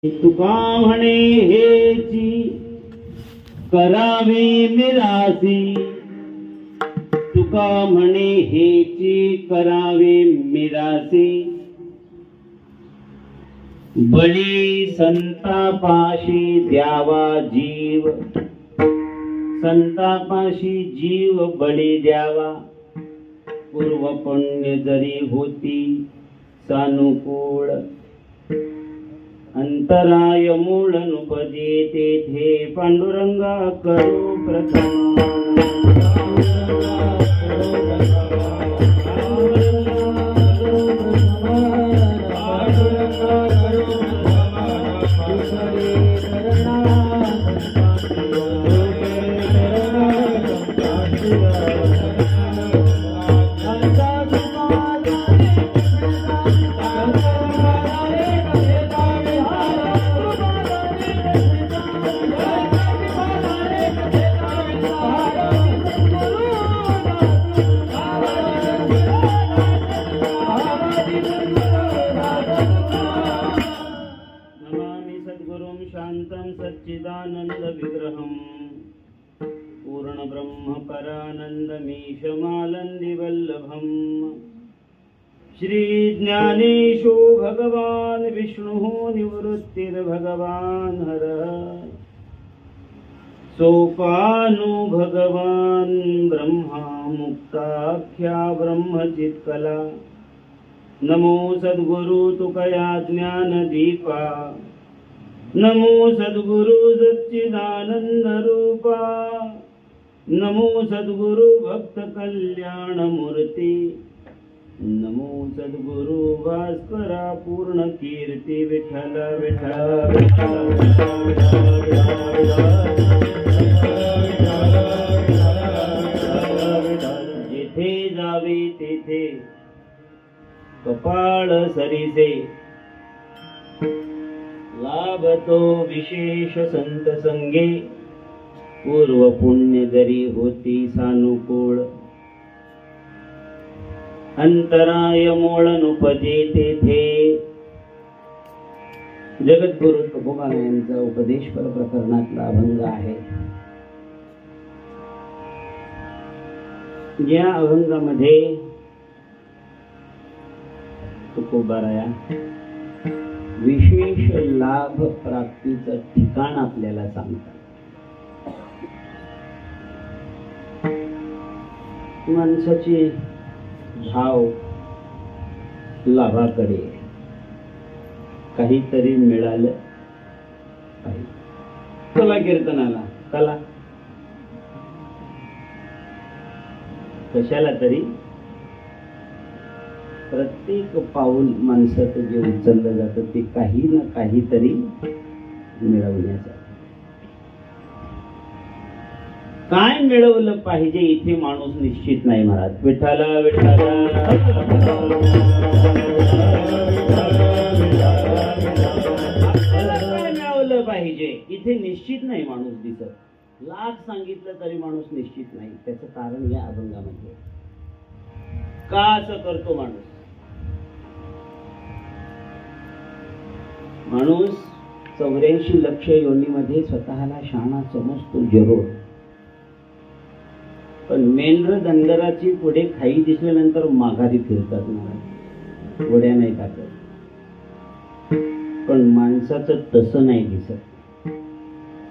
तुका म्हणे हेची करावे मिरासी, तुका म्हणे हेची करावे मिरासी, बळी संतापाशी द्यावा जीव, संतापाशी जीव बळी द्यावा, पूर्व पुण्य जरी होती सानुकूळ, अंतराय मूळ नुपदी तेथे पांडुरंगा करू प्रथम, शांतं सच्चिदानंद विग्रहं पूर्ण ब्रह्म परानंदमीशमालंदि वल्लभं, श्री ज्ञानेशो भगवान विष्णुः निवृत्तिर्भगवान हरः, सोपानो भगवान ब्रह्मा मुक्ताख्या ब्रह्मचित्कला, नमो सद्गुरु तुकया ज्ञानदीपा, नमो सद्गुरु सच्चिदानंद रूपा, नमो सद्गुरु भक्त कल्याण मूर्ती, नमो सद्गुरु भास्करा पूर्ण कीर्ती, विठ्ठल विठ्ठल जिथे जावे तेथे कपाळ सरीसे, लाभतो विशेष संत संगे, पूर्व पुण्य जरी होती सानुकूळ, अंतराय मूळ नुपदी तेथे. जगद्गुरु तुकोबा यांचा उपदेशपर प्रकरणातला अभंग आहे. या अभंगामध्ये तुकोबाराया विशेष लाभ प्राप्तीचं ठिकाण आपल्याला सांगतात. माणसाची भाव लाभाकडे, काहीतरी मिळालं पाहिजे. कला कीर्तनाला कला कशाला तरी प्रत्येक पाऊल माणसाचं जे उचललं जातं ते काही ना काहीतरी मिळवण्यासाठी. काय मिळवलं पाहिजे इथे माणूस निश्चित नाही महाराज. विठ्ठला विठ्ठला काय मिळवलं पाहिजे इथे निश्चित नाही माणूस दिसत. लाख सांगितलं तरी माणूस निश्चित नाही. त्याचं कारण या अभंगामध्ये. का असं करतो माणूस? माणूस 84 लक्ष योनीमध्ये स्वतःला शहाणा समजतो जरूर, पण मेंढर दंडराची पुढे खाई दिसल्यानंतर माघारी फिरतात महाराज, उड्या नाही टाकत. पण माणसाचं तसं नाही दिसत.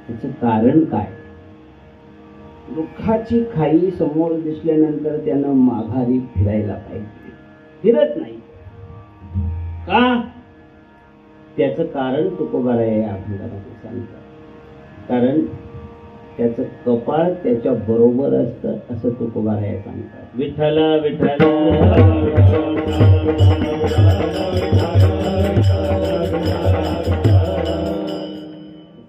त्याचं कारण काय? दुःखाची खाई समोर दिसल्यानंतर त्यानं माघारी फिरायला पाहिजे, फिरत नाही. का? त्याचं कारण तुकोबाराया या अभंगामध्ये सांगतात. कारण त्याचं कपाळ त्याच्या बरोबर असतं असं तुकोबाराया सांगतात. विठ्ठला विठ्ठला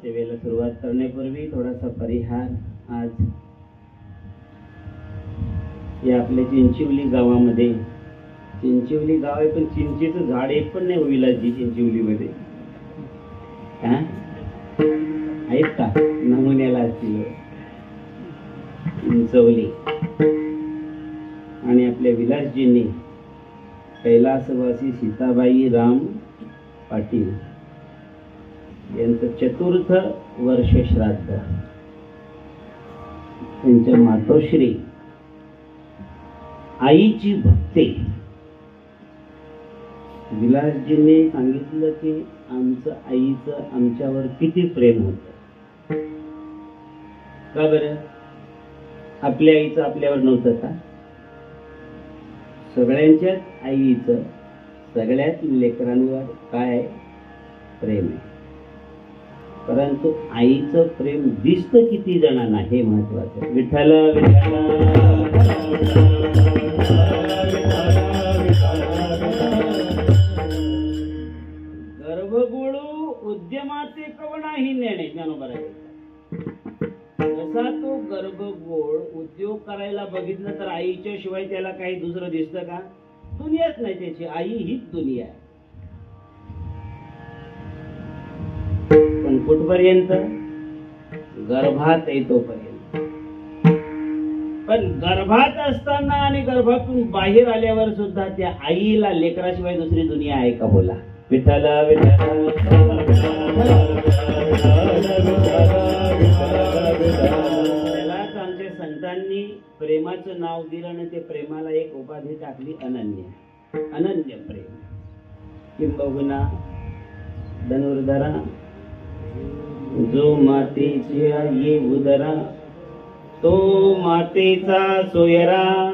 सेवेला सुरुवात करण्यापूर्वी थोडासा परिहार. आज या आपल्या चिंचिवली गावामध्ये, चिंचिवली गाव आहे पण चिंचेचं झाड एक पण नाही विलाजी चिंचिवलीमध्ये. आहेत का? नमुन्याला असतील. चिंचवली आणि आपल्या विलासजींनी कैलासवासी सीताबाई राम पाटील यांचं 4th वर्ष श्राद्ध. त्यांच्या मातोश्री आईची भक्ती. विलासजींनी सांगितलं की आमचं आईचं आमच्यावर किती प्रेम होतं. का बरं? आपल्या आईचं आपल्यावर नव्हतं का? सगळ्यांच्याच आईचं सगळ्यात लेकरांवर काय प्रेम आहे. परंतु आईचं प्रेम दिसतं किती जणांना हे महत्वाचं. विठ्ठल गर्भगोळू उद्यमाचे कवणाही नेणे ज्ञानोबा राहिले. जसा तो गर्भगोळ उद्योग करायला बघितलं तर आईच्या शिवाय त्याला काही दुसरं दिसतं का? दुनियाच नाही त्याची. आई हीच दुनिया आहे. पण कुठपर्यंत? गर्भात येतोपर्यंत. पण गर्भात असताना आणि गर्भातून बाहेर आल्यावर सुद्धा त्या आईला लेकराशिवाय दुसरी दुनिया आहे का? बोला. विठ्ठल विठ्ठल. त्यालाच आमच्या संतांनी प्रेमाचं नाव दिलं आणि ते प्रेमाला एक उपाधी टाकली, अनन्य. अनन्य प्रेम. किंबहुना धनुर्धरा जो मातेची आई उदरा तो मातेचा सोयरा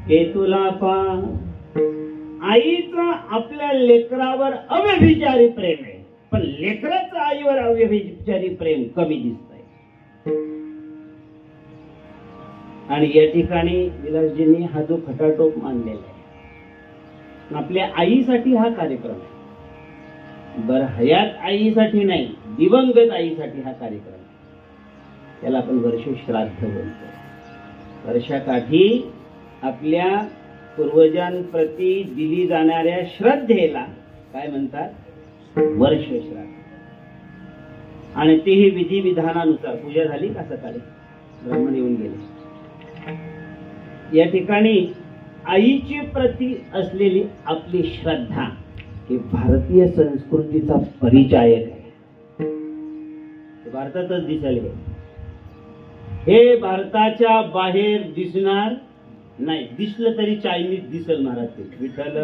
के तुला पा. आईचं आपल्या लेकरावर अव्यभिचारी प्रेम आहे, पण लेकराचं आईवर अव्यभिचारी प्रेम कमी दिसतंय. आणि या ठिकाणी विलासजींनी हा जो खटाटोप मांडलेला आहे, आपल्या आईसाठी हा कार्यक्रम आहे. बर हयात आईसाठी नाही, दिवंगत आईसाठी हा कार्यक्रम आहे. त्याला आपण वर्ष श्राद्ध बोलतो. वर्षाकाठी आपल्या पूर्वजांप्रती दिली जाणाऱ्या श्रद्धेला काय म्हणतात? वर्ष श्राद्ध. आणि तेही विधी विधानानुसार. पूजा झाली का? सकाळी ब्राह्मण येऊन गेले. या ठिकाणी आईची प्रती असलेली आपली श्रद्धा हे भारतीय संस्कृतीचा परिचायक आहे. भारतातच दिसेल. हे भारताच्या बाहेर दिसणार नाही. दिसलं तरी चायनीज दिसेल महाराज. विठ्ठल.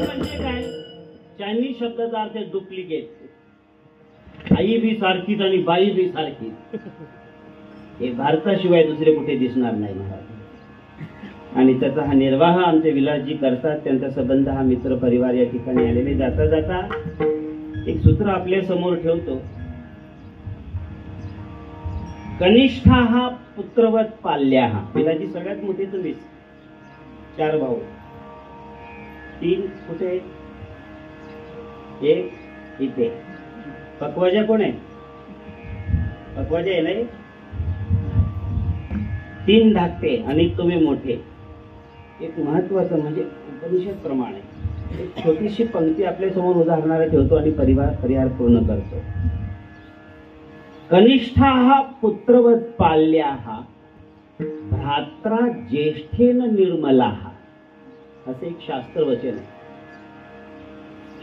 म्हणजे काय? चायनीज शब्दाचा अर्थ आहे डुप्लिकेट. आई बी सारखीच आणि बाई बी सारखीच. हे भारताशिवाय दुसरे कुठे दिसणार नाही महाराज. आणि त्याचा हा निर्वाह आमचे विलासजी करतात. त्यांचा संबंध हा मित्र परिवार या ठिकाणी आलेले. जाता जाता एक सूत्र आपल्या समोर ठेवतो. कनिष्ठा हा पुत्रवत पाल्या. हा विलासजी सगळ्यात मोठे तुम्हीच. 4 भाऊ. 3 कुठे? एक इथे. पकवाजा कोण आहे? पकवाजा आहे नाही. 3 धाकटे आणि तुम्ही मोठे. एक महत्वाचं म्हणजे उपनिषद प्रमाणे एक छोटीशी पंक्ती आपल्या समोर उदाहरणाला ठेवतो आणि परिहार पूर्ण करतो. कनिष्ठा हा पुत्रवत पाल्या भ्रात्रा ज्येष्ठेन निर्मला. असं एक शास्त्र वचन आहे.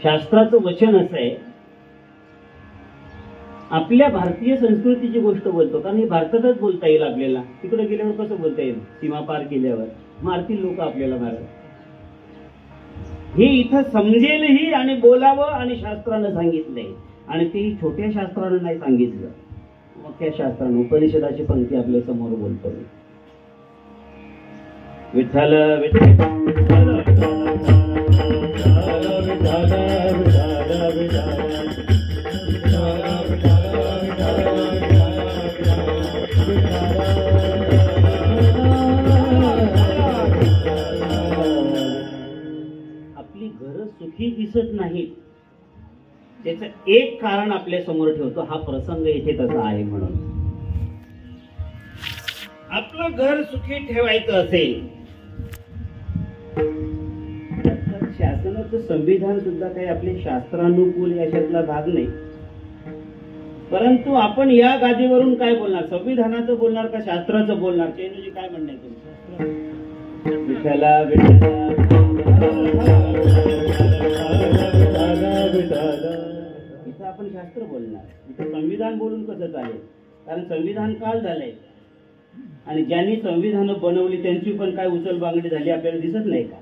शास्त्राचं वचन असं आहे. आपल्या भारतीय संस्कृतीची गोष्ट बोलतो, कारण ही भारतातच बोलता येईल आपल्याला. तिकडे गेल्यावर कसं बोलता येईल? सीमा पार केल्यावर मारतील लोक आपल्याला. मारत हे इथं समजेलही आणि बोलावं आणि शास्त्रानं सांगितलंय. आणि ते छोट्या शास्त्रानं नाही सांगितलं, मोठ्या शास्त्रानं. उपनिषदाची पंक्ती आपल्या समोर बोलतो. विठ्ठल विठ्ठल. आपली घर सुखी दिसत नाही, त्याचं एक कारण आपल्या समोर ठेवतो. हा प्रसंग इथे तसा आहे. म्हणून आपलं घर सुखी ठेवायचं असेल तर शासनाचं संविधान सुद्धा काही आपले शास्त्रानुकूल याच्यातला भाग नाही. परंतु आपण या गादीवरून काय बोलणार? संविधानाचं बोलणार का शास्त्राचं बोलणार? चैनूजी काय म्हणणं आहे तुमचं? विठ्ठला विठ्ठला. कसं चालेल? कारण संविधान काल झालंय आणि ज्यांनी संविधानं बनवली त्यांची पण काय उचल बांगडी झाली आपल्याला दिसत नाही का?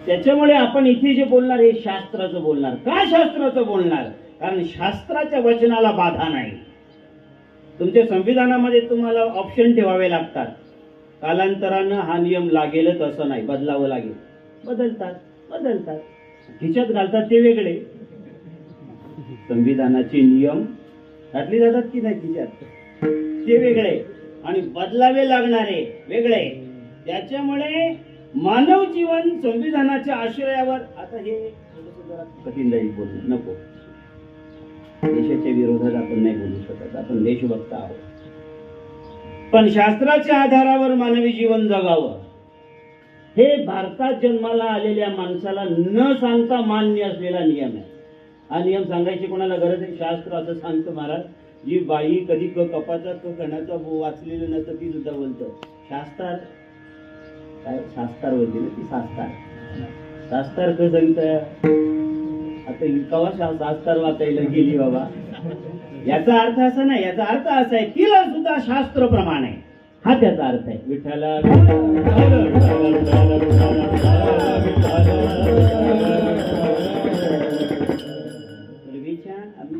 त्याच्यामुळे आपण इथे जे बोलणार हे शास्त्राचं बोलणार. का शास्त्राचं बोलणार? कारण शास्त्राच्या वचनाला बाधा नाही. तुमच्या संविधानामध्ये तुम्हाला ऑप्शन ठेवावे लागतात. कालांतरानं हा नियम लागेलच असं नाही, बदलावं लागेल. बदलतात खिशात घालतात ते वेगळे, संविधानाचे नियम घातले जातात की नाही खिशात ते वेगळे आणि बदलावे लागणारे वेगळे. त्याच्यामुळे मानव जीवन संविधानाच्या आश्रयावर. आता हे जरा कठीण जाईल बोलू नको. देशाच्या विरोधात आपण नाही बोलू शकत, आपण देशभक्त आहोत. पण शास्त्राच्या आधारावर मानवी जीवन जगावं हे भारतात जन्माला आलेल्या माणसाला न सांगता मान्य असलेला नियम आहे. हा नियम सांगायची कोणाला गरज आहे? शास्त्र असं सांगतं महाराज. जी बाई कधी कपाचा कणाचा वाचलेलं नसतं ती सुद्धा बोलतं शास्त्रार. काय शास्त्रार बोलते ना ती? शास्त्रार क सांगत. आता कवा शास्त्रार वाचायला गेली बाबा? याचा अर्थ असा नाही. याचा अर्थ असा आहे तिला सुद्धा शास्त्रप्रमाण आहे, हा त्याचा अर्थ आहे. विठ्ठला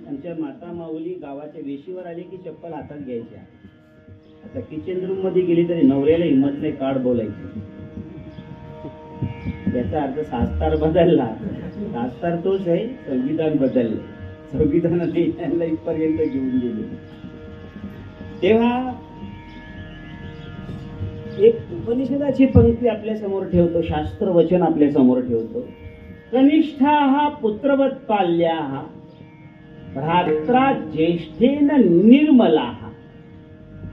आमच्या माता माऊली गावाच्या वेशीवर आले की चप्पल हातात घ्यायच्या. आता किचन रूम मध्ये गेली तरी नवऱ्याला हिंमत नाही काढ बोलायची. याचा अर्थ शास्त्रार बदलला. शास्त्रार तोच आहे, संविधान बदलले. संविधानाने त्यांना इथपर्यंत घेऊन गेले. तेव्हा एक उपनिषदाची पंक्ती आपल्या समोर ठेवतो, शास्त्र वचन आपल्या समोर ठेवतो. कनिष्ठा हा पुत्रवत पाल्या भ्रात्रा ज्येष्ठेन निर्मला.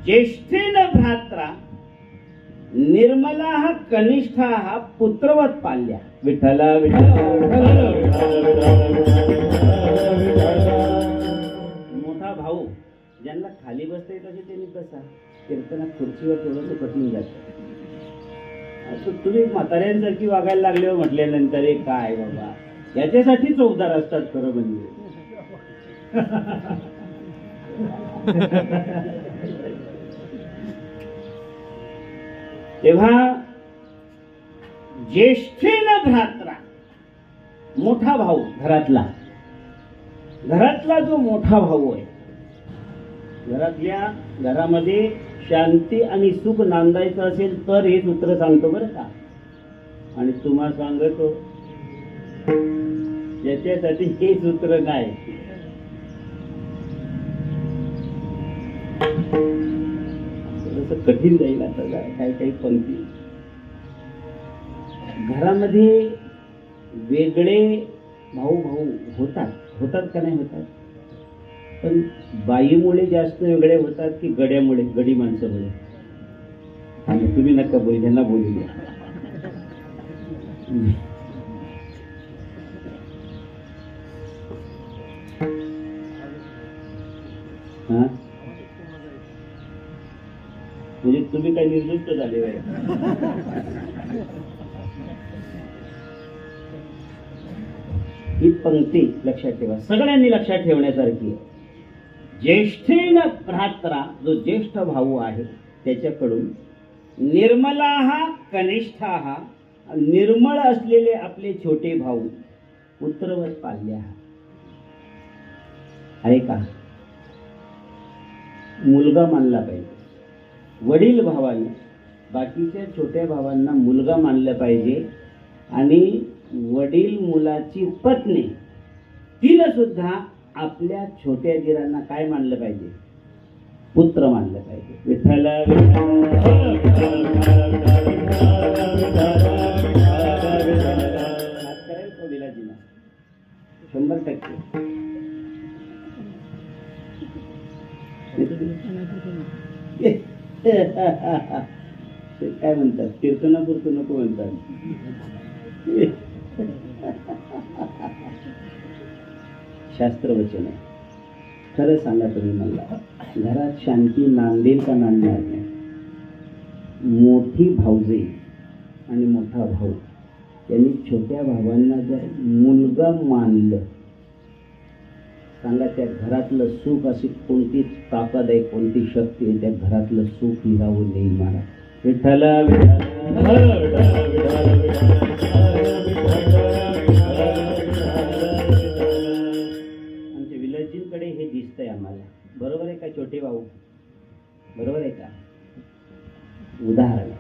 ज्येष्ठेन भ्रात्रा निर्मला कनिष्ठा पुत्रवत पाल्या. विठ्ठला मोठा भाऊ ज्यांना खाली बसता येत असे त्यांनी कसा कीर्तनात खुर्चीवर थोडंसं कठीण जातं. असं तुम्ही म्हाताऱ्यांसारखी वागायला लागल्यावर म्हटल्यानंतर एक काय बाबा, याच्यासाठीच उद्धार असतात खरं म्हणजे. तेव्हा ज्येष्ठेन भ्रात्रा, मोठा भाऊ घरातला जो मोठा भाऊ आहे, घरामध्ये शांती आणि सुख नांदायचं असेल तर हे सूत्र सांगतो बरं का. आणि तुम्हाला सांगतो याच्यासाठी हे सूत्र काय. कठीण जाईल आता काही पंक्ती. घरामध्ये वेगळे भाऊ होतात का नाही होतात? पण बाईमुळे जास्त वेगळे होतात की गड्यामुळे, गडी माणसामुळे? आणि तुम्ही नका बोलू, त्यांना बोलू द्या. म्हणजे तुम्ही काही निर्दुष्ट झाले आहे. ही पंक्ती लक्षात ठेवा, सगळ्यांनी लक्षात ठेवण्यासारखी. ज्येष्ठेन भ्रात्रा, जो ज्येष्ठ भाऊ आहे त्याच्याकडून, निर्मला कनिष्ठा, निर्मळ असलेले आपले छोटे भाऊ, पुत्रवत पाल्या. आहे का? मुलगा मानला पाहिजे. वडील भावाने बाकीच्या छोट्या भावांना मुलगा मानलं पाहिजे. आणि वडील मुलाची पत्नी तिला सुद्धा आपल्या छोट्या दिरांना काय मानलं पाहिजे? पुत्र मानलं पाहिजे. विठ्ठल विलाजीना 100%. काय म्हणतात, कीर्तनापुरतं नको म्हणतात. शास्त्र वचन आहे. खरं सांगा तुम्ही मला, घरात शांती नांदेल का नांदणार नाही? मोठी भाऊजाई आणि मोठा भाऊ यांनी छोट्या भावांना जर मुलगा मानलं सांगा त्या घरातलं सुख अशी कोणती ताकद आहे, कोणती शक्ती आहे त्या घरातलं सुख हिरावून देईल महाराज. विठ्ठल आमच्या विलासजींकडे हे दिसतंय आम्हाला, बरोबर आहे का छोटे भाऊ? बरोबर आहे का? उदाहरण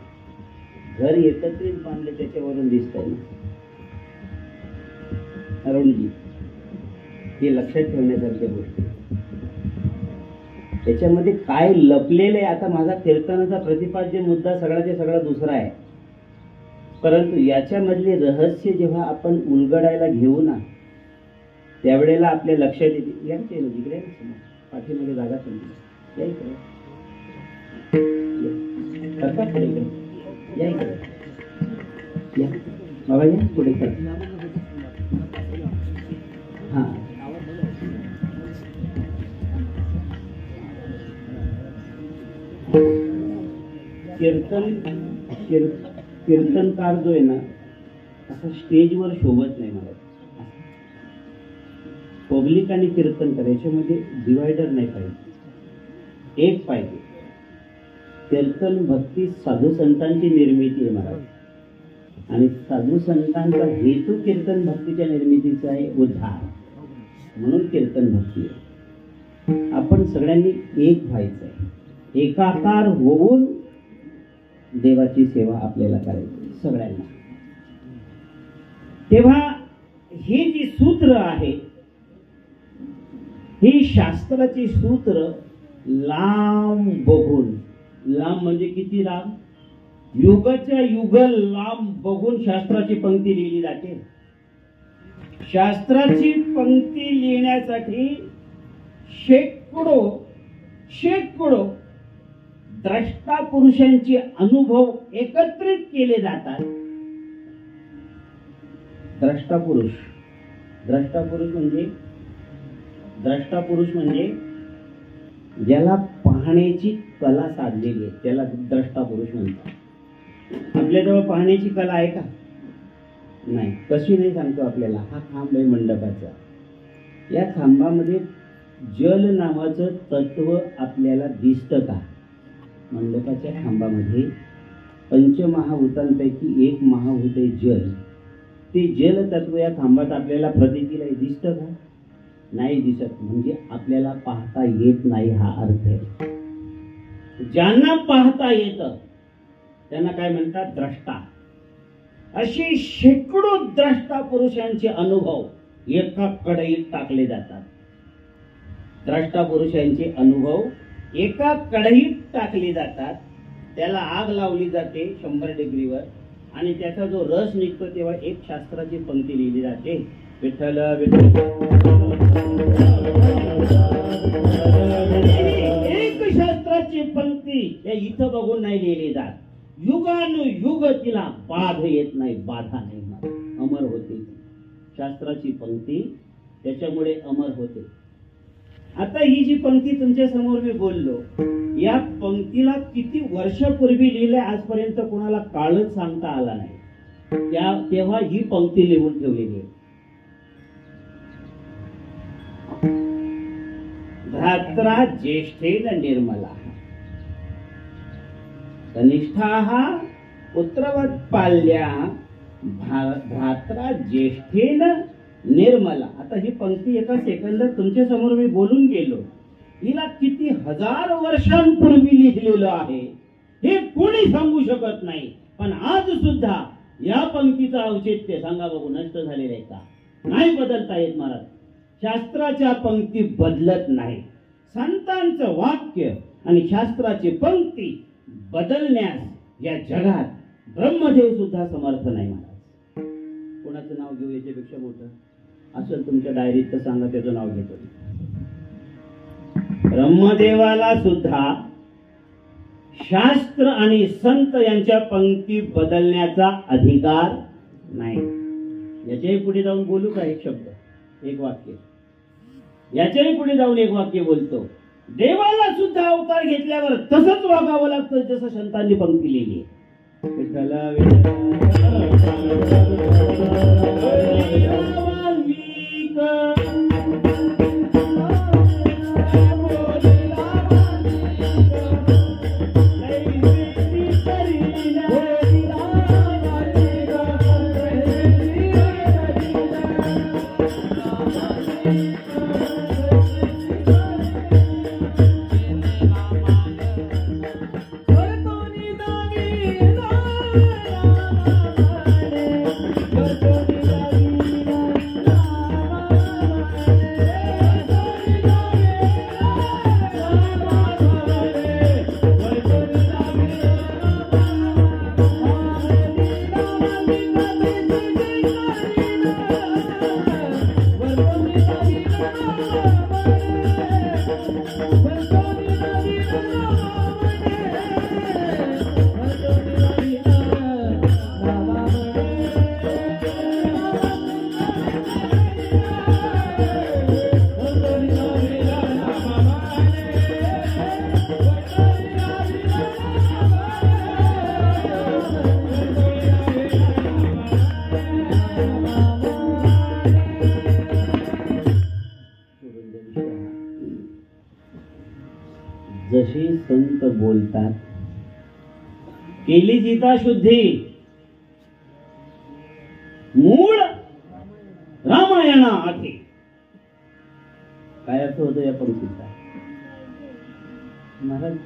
घर एकत्रित बांधले त्याच्यावरून दिसतंय ना अरुणजी. हे लक्षात ठेवण्यासारख्या गोष्टी. त्याच्यामध्ये काय लपलेलं आहे? आता माझा कीर्तनाचा प्रतिपाद्य मुद्दा सगळ्याच्या सगळा दुसरा आहे, परंतु याच्यामधले रहस्य जेव्हा आपण उलगडायला घेऊ ना त्यावेळेला आपल्या लक्षात येते. यांचे इकडे पाठीमध्ये जागा समजली या इकडे या इकडे या बाबा या पुढे करा. हा कीर्तनकार जो आहे ना असं स्टेजवर शोभत नाही मला. पब्लिक आणि कीर्तनकार याच्यामध्ये डिवायडर नाही पाहिजे, एक पाहिजे. कीर्तन भक्ती साधू संतांची निर्मिती आहे महाराज, आणि साधू संतांचा हेतू कीर्तन भक्तीच्या निर्मितीचा आहे, उद्धार. म्हणून कीर्तन भक्ती आहे. आपण सगळ्यांनी एक व्हायचं आहे, एकाकार होऊन देवाची सेवा आपल्याला करायची सगळ्यांना. तेव्हा हे जी सूत्र आहे ही शास्त्राची सूत्र लांब बघून, लांब म्हणजे किती लांब? युगाच्या युग लांब बघून शास्त्राची पंक्ती लिहिली जाते. शास्त्राची पंक्ती लिहिण्यासाठी शेकडो द्रष्टा पुरुषांचे अनुभव एकत्रित केले जातात. द्रष्टा पुरुष म्हणजे ज्याला पाहण्याची कला साधलेली आहे त्याला द्रष्टा पुरुष म्हणतात. आपल्याजवळ पाहण्याची कला आहे का? नाही. कशी नाही सांगतो आपल्याला. हा खांब आहे मंडपाचा. या खांबामध्ये जल नावाचं तत्व आपल्याला दिसतं का? मंडपाच्या खांबामध्ये पंचमहाभूतांपैकी एक महाभूत आहे जल. ते जल तत्व या खांबात आपल्याला प्रतीतीला दिसतं का? नाही दिसत. म्हणजे आपल्याला पाहता येत नाही हा अर्थ आहे. ज्यांना पाहता येतं त्यांना काय म्हणतात? द्रष्टा. अशी शेकडो द्रष्टा पुरुषांचे अनुभव एका कढईत टाकले जातात. द्रष्टा पुरुषांचे अनुभव एका कढईत टाकले जातात. त्याला आग लावली जाते 100 डिग्रीवर आणि त्याचा जो रस निघतो तेव्हा एक शास्त्राची पंक्ती लिहिली जाते. विठ्ठल एक शास्त्राची पंक्ती या इथं बघून नाही लिहिली जात. युगानुयुग तिला बाध येत नाही, बाधा नाही, अमर होते शास्त्राची पंक्ती. त्याच्यामुळे अमर होते. आता ही जी पंक्ती तुमच्या समोर मी बोललो या पंक्तीला किती वर्षापूर्वी लिहिलंय आजपर्यंत कोणाला काळच सांगता आला नाही. तेव्हा ही पंक्ती लिहून ठेवलेली आहे. भ्रात्रा ज्येष्ठेन निर्मला कनिष्ठाः पुत्रवत् पाल्या भ्रात्रा ज्येष्ठेन निर्मला. आता ही पंक्ती एका सेकंदात तुमच्या समोर मी बोलून गेलो. हिला किती हजार वर्षांपूर्वी लिहिलेलं आहे हे कोणी सांगू शकत नाही. पण आज सुद्धा या पंक्तीचं औचित्य सांगा बघू नष्ट झालेलं आहे का? नाही बदलता येत महाराज. शास्त्राच्या पंक्ती बदलत नाही. संतांचं वाक्य आणि शास्त्राची पंक्ती बदलण्यास या जगात ब्रह्मदेव सुद्धा समर्थ नाही महाराज. कोणाचं नाव घेऊ याच्यापेक्षा मोठं असेल तुमच्या डायरीत तर सांगा, त्याचं नाव घेतो. ब्रह्मदेवाला सुद्धा शास्त्र आणि संत यांच्या पंक्ती बदलण्याचा अधिकार नाही. याच्याही पुढे जाऊन बोलू का एक शब्द, एक वाक्य? याच्याही पुढे जाऊन एक वाक्य बोलतो. देवाला सुद्धा अवतार घेतल्यावर तसंच वागावं लागतं जसं संतांनी पंक्ती लिहिली. विठ्ठला संत बोलतात, केली चिता शुद्धी, मूळ रामायणा आधी. काय अर्थ होतो या पंक्तीचा? महाराज,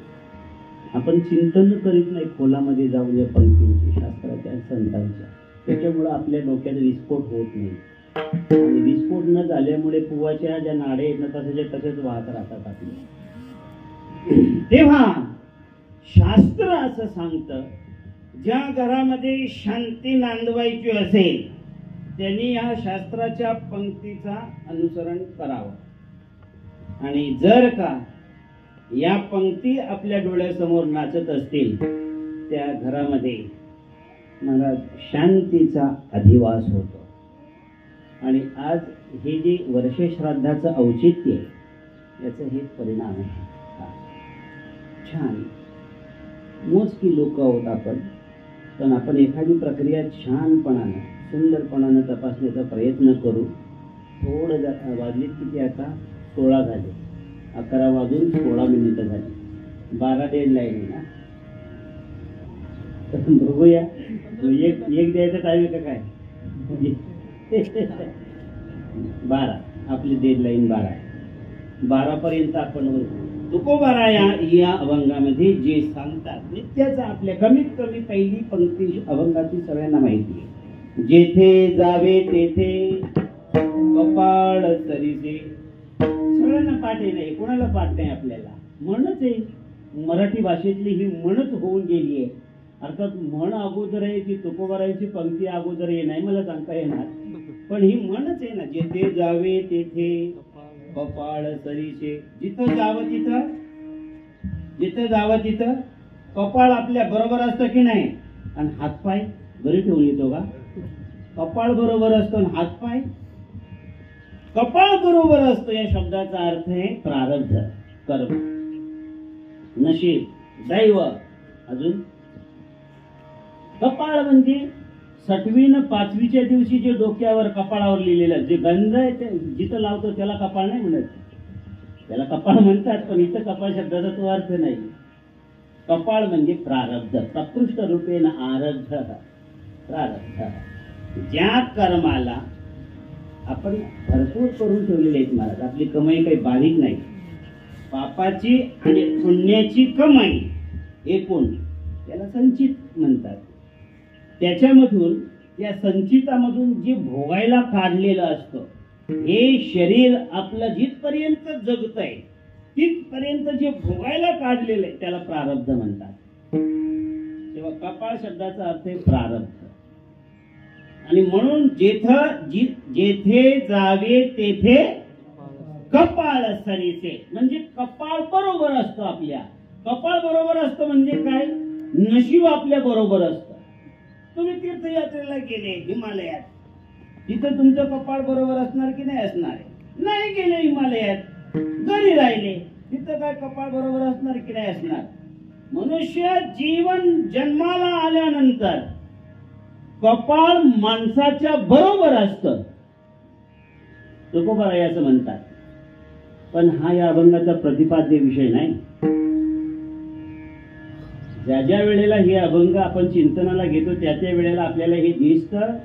आपण चिंतन करीत नाही खोलामध्ये जाऊन या पंक्तींची, शास्त्राच्या, संतांच्या. त्याच्यामुळे आपल्या डोक्यात विस्फोट होत नाही, आणि विस्फोट न झाल्यामुळे पुवाच्या ज्या नाडे आहेत ना तसेच वाहत राहतात आपले. तेव्हा शास्त्र असं सांगतं, ज्या घरामध्ये शांती नांदवायची असेल त्यांनी या शास्त्राच्या पंक्तीचा अनुसरण करावं. आणि जर का या पंक्ती आपल्या डोळ्यासमोर नाचत असतील, त्या घरामध्ये मला शांतीचा अधिवास होतो. आणि आज हे जे वर्षश्राद्धाचं औचित्य आहे याचा हे परिणाम आहे. छान मोजकी लोक आहोत आपण, पण आपण एखादी प्रक्रिया छानपणानं सुंदरपणानं तपासण्याचा प्रयत्न करू. थोडं वाजलीत किती आता? 16 झाले. 11 वाजून 16 मिनिटं झाली. 12 डेडलाईन आहे ना. बघूया एक द्यायचा टाइम आहे का काय? 12 आपली डेडलाईन 12 आहे. 12 पर्यंत आपण तुकोबाराया या अभंगामध्ये जे सांगतात नित्याचा आपल्या कमीत कमी पहिली पंक्ती अभंगाची सगळ्यांना माहिती आहे. जेथे जावे तेथे कपाळ सरीसे. सगळ्यांना पाठ आहे, नाही कोणाला पाठ नाही, आपल्याला म्हणच आहे. मराठी भाषेतली ही म्हणच होऊन गेली आहे. अर्थात म्हण अगोदर आहे की तुकोबारायांची पंक्ती अगोदर आहे नाही मला सांगता येणार, पण ही म्हणच आहे ना. जेथे जावे तेथे कपाळ सरीसे. जिथं जावं तिथं कपाळ आपल्या बरोबर असतं की नाही, आणि हातपाय बरी ठेवून येतो का? कपाळ बरोबर असतो आणि हातपाय कपाळ बरोबर असतो. या शब्दाचा अर्थ आहे प्रारब्ध, कर्म, नशीब, दैव. अजून कपाळ म्हणजे 6वी न 5वीच्या दिवशी जे डोक्यावर कपाळावर लिहिलेलं जे गंध आहे ते जिथं लावतो त्याला कपाळ नाही म्हणत. त्याला कपाळ म्हणतात, पण इथं कपाळ शब्दाचा तो अर्थ नाही. कपाळ म्हणजे प्रारब्ध, प्रकृष्ट रूपेण आरब्ध. प्रारब्ध ज्या कर्माला आपण भरपूर करून ठेवलेले आहेत महाराज. आपली कमाई काही बारीक नाही. पापाची आणि पुण्याची कमाई एकूण त्याला संचित म्हणतात. त्याच्यामधून या संचितामधून जे भोगायला काढलेलं असतं, हे शरीर आपलं जिथपर्यंत जगत आहे तिथपर्यंत जे भोगायला काढलेलं आहे त्याला प्रारब्ध म्हणतात. तेव्हा कपाळ शब्दाचा अर्थ आहे प्रारब्ध. आणि म्हणून जेथे जावे तेथे कपाळ सरीसे, म्हणजे कपाळ बरोबर असतं. आपल्या कपाळ बरोबर असतं म्हणजे काय? नशीब आपल्या बरोबर असतं. तुम्ही तीर्थयात्रेला गेले हिमालयात, तिथं तुमचं कपाळ बरोबर असणार की नाही असणार? नाही गेले हिमालयात, घरी राहिले, तिथं काय कपाळ बरोबर असणार की नाही असणार? मनुष्य जीवन जन्माला आल्यानंतर कपाळ माणसाच्या बरोबर असतं, तुकोबाराय असं म्हणतात. पण हा या अभंगाचा प्रतिपाद्य विषय नाही. ज्या ज्या वेळेला हे अभंग आपण चिंतनाला घेतो त्या त्या वेळेला आपल्याला हे दिसतं,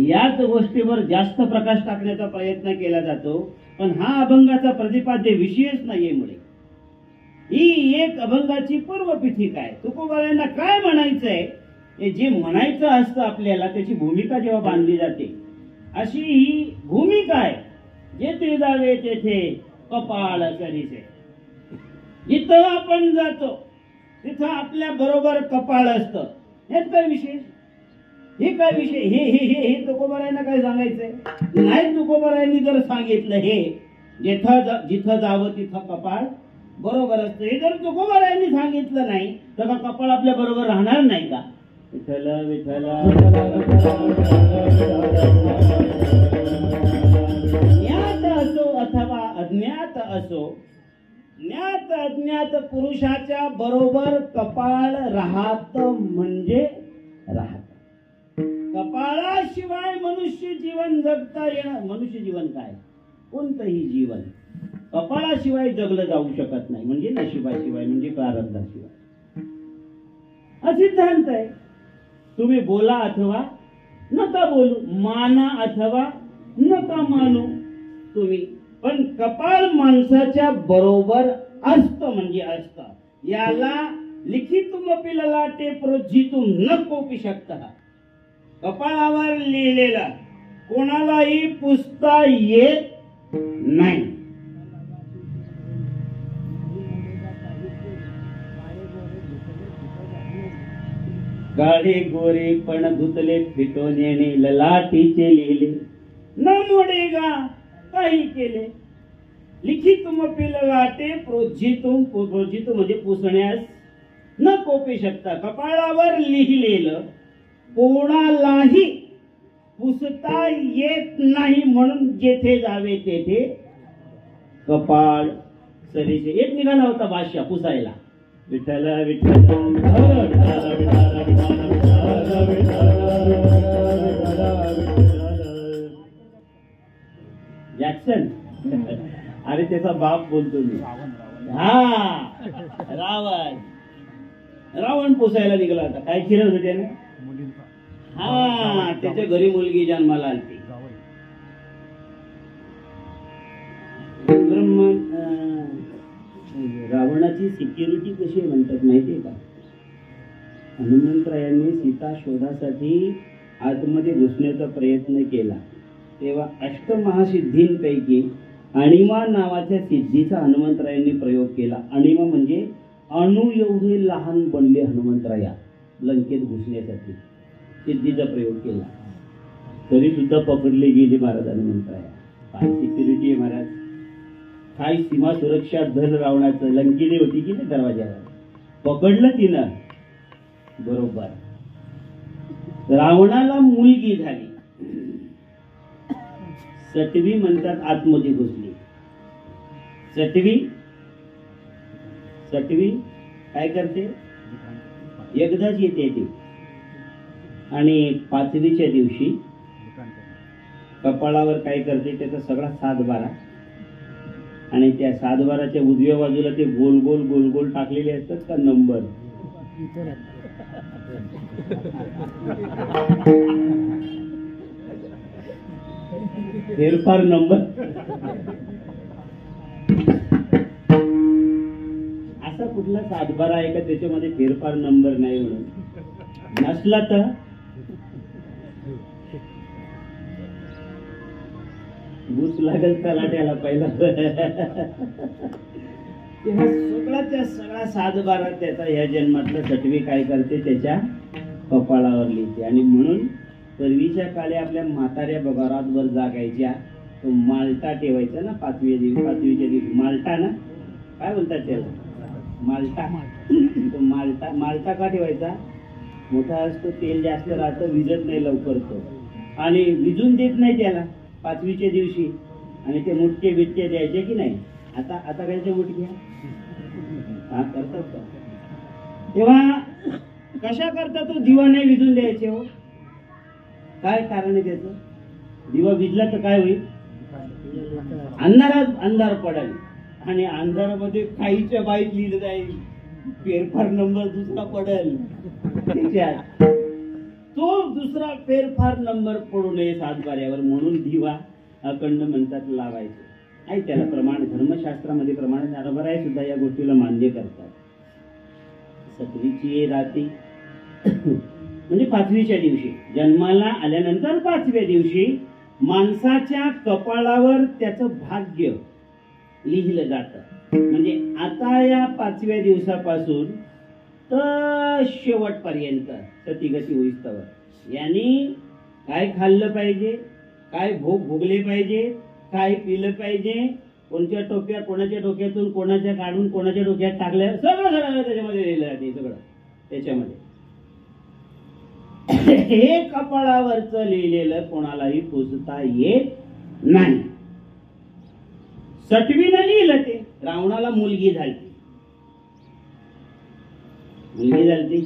याच गोष्टीवर जास्त प्रकाश टाकण्याचा प्रयत्न केला जातो. पण हा अभंगाचा प्रतिपाद्य विषयच नाहीये. मुळे ही एक अभंगाची पूर्वपीठिका आहे. तुकोबारायांना काय म्हणायचंय हे जे म्हणायचं असतं आपल्याला त्याची भूमिका जेव्हा बांधली जाते, अशी ही भूमिका आहे. जेथे जावे तेथे कपाळ सरीसे. जिथं आपण जातो तिथं आपल्या बरोबर कपाळ असतं. हेच काय विशेष? हे काय विषय? हे हे हे हे तुकोबारायांना काय सांगायचंय? नाही, तुकोबारायांनी जर सांगितलं हे जिथं जावं तिथं कपाळ बरोबर असतं, हे जर तुकोबारायांनी सांगितलं नाही तर कपाळ आपल्या बरोबर राहणार नाही का? विठ्ठल विठ्ठल. ज्ञात असो अथवा अज्ञात असो, ज्ञात अज्ञात पुरुषाच्या बरोबर कपाळ राहत म्हणजे राहत. कपाळाशिवाय मनुष्य जीवन जगता येणार. मनुष्य जीवन काय? कोणतंही जीवन कपाळाशिवाय जगलं जाऊ शकत नाही. म्हणजे नशिबाशिवाय, म्हणजे प्रारब्धाशिवाय. हा सिद्धांत आहे. तुम्ही बोला अथवा नका बोलू, माना अथवा नका मानू तुम्ही, पण कपाळ माणसाच्या बरोबर असतं म्हणजे असतं. याला लिखितमपि ललाटे प्रोज्झितुम न कोपी शकता. कपाळावर लिहिलेला कोणालाही पुसता येत नाही. गाढे गोरे पण धुतले फिटून येणे ललाटीचे लिहिले न मोडेगा काही केले. लिखितमपि ललाटे प्रोज्झितुम, प्रोज्झितुम म्हणजे पुसण्यास न कोपी शकता. कपाळावर लिहिलेलं कोणालाही पुसता येत नाही, म्हणून जेथे जावे तेथे कपाळ सरीचे. एक निघाला होता बादशाह पुसायला, विठ्ठल विठ्ठल जॅक्सन. अरे त्याचा बाप बोलतो मी. हा रावण, रावण पुसायला निघाला होता. काय केलं होतं त्याने? हा त्याच्या घरी मुलगी जन्माला आली. रावणाची सिक्युरिटी कशी म्हणतात माहितीये का? हनुमंतरायांनी सीता शोधासाठी आतमध्ये घुसण्याचा प्रयत्न केला, तेव्हा अष्टमहासिद्धींपैकी अणिमा नावाच्या सिद्धीचा हनुमंतरायांनी प्रयोग केला. अणिमा म्हणजे अणु एवढे लहान बनले हनुमंतराया लंकेत घुसण्यासाठी सिद्धीचा प्रयोग केला, तरी सुद्धा पकडले गेले महाराज हनुमंतराया. काय सिक्युरिटी आहे महाराज, काय सीमा सुरक्षा दल रावणाचं. लंकेली होती की नाही दरवाज्यावर, पकडलं तिनं बरोबर. रावणाला मुलगी झाली, सटवी म्हणतात, आतमध्ये घुसली. सटवी, सटवी काय करते? एकदाच येते ती. आणि पाचवीच्या दिवशी कपाळावर काय करते? त्याचा सगळा सातबारा, आणि त्या सातबाराच्या उजव्या बाजूला ते गोल गोल गोल गोल टाकलेले असतात का नंबर, फेरफार नंबर. असा कुठला सातबारा आहे का त्याच्यामध्ये फेरफार नंबर नाही? म्हणून नसला तर घुस लागेल तलाट्याला पहिला. तेव्हा सगळ्याच्या सगळा सातबारा त्याचा या जन्मातला सटवी काय करते? त्याच्या कपाळावर लिहिते. आणि म्हणून पूर्वीच्या काळी आपल्या म्हाताऱ्या बघा रातभर जागायच्या, तो मालटा ठेवायचा ना पाचवीच्या दिवशी. मालटा ना, काय बोलतात त्याला? मालटा. तो मालटा, मालटा का ठेवायचा? मोठा असतो, तेल जास्त राहतं, विजत नाही लवकर तो, आणि विजून देत नाही त्याला पाचवीच्या दिवशी. आणि ते मुटके बिटके द्यायचे की नाही? आता आता काय मुटक्या हा करतात का? तेव्हा कशा करता तो दिवा नाही विजून द्यायचे हो? काय कारण आहे त्याचं? दिवा विजला तर काय होईल? अंधारात अंधार पडेल, आणि अंधारामध्ये काहीच्या बाईत लिहिलं जाईल, फेरफार नंबर दुसरा पडेल त्याच्यात. तो दुसरा फेरफार नंबर पडू नये सातबाऱ्यावर, म्हणून दिवा अखंड म्हणतात लावायचे. आहे त्याला प्रमाण, धर्मशास्त्रामध्ये प्रमाण हरभराय सुद्धा या गोष्टीला मान्य करतात. सतवीची रात्री म्हणजे पाचवीच्या दिवशी, जन्माला आल्यानंतर पाचव्या दिवशी माणसाच्या कपाळावर त्याचं भाग्य लिहिलं जातं. म्हणजे आता या पाचव्या दिवसापासून तर शेवटपर्यंत सतीगती होईस्तवर यांनी काय खाल्लं पाहिजे, काय भोग भोगले पाहिजे, काय पिलं पाहिजे, कोणत्या टोप्या कोणाच्या डोक्यातून कोणाच्या काढून कोणाच्या डोक्यात टाकल्या, सगळं सगळं त्याच्यामध्ये लिहिलं जाते. सगळं त्याच्यामध्ये हे कपाळावरच लिहिलेलं कोणालाही पुसता येत नाही. सटवीनं लिहिलं ते. रावणाला मुलगी झाली, मुलगी झाली,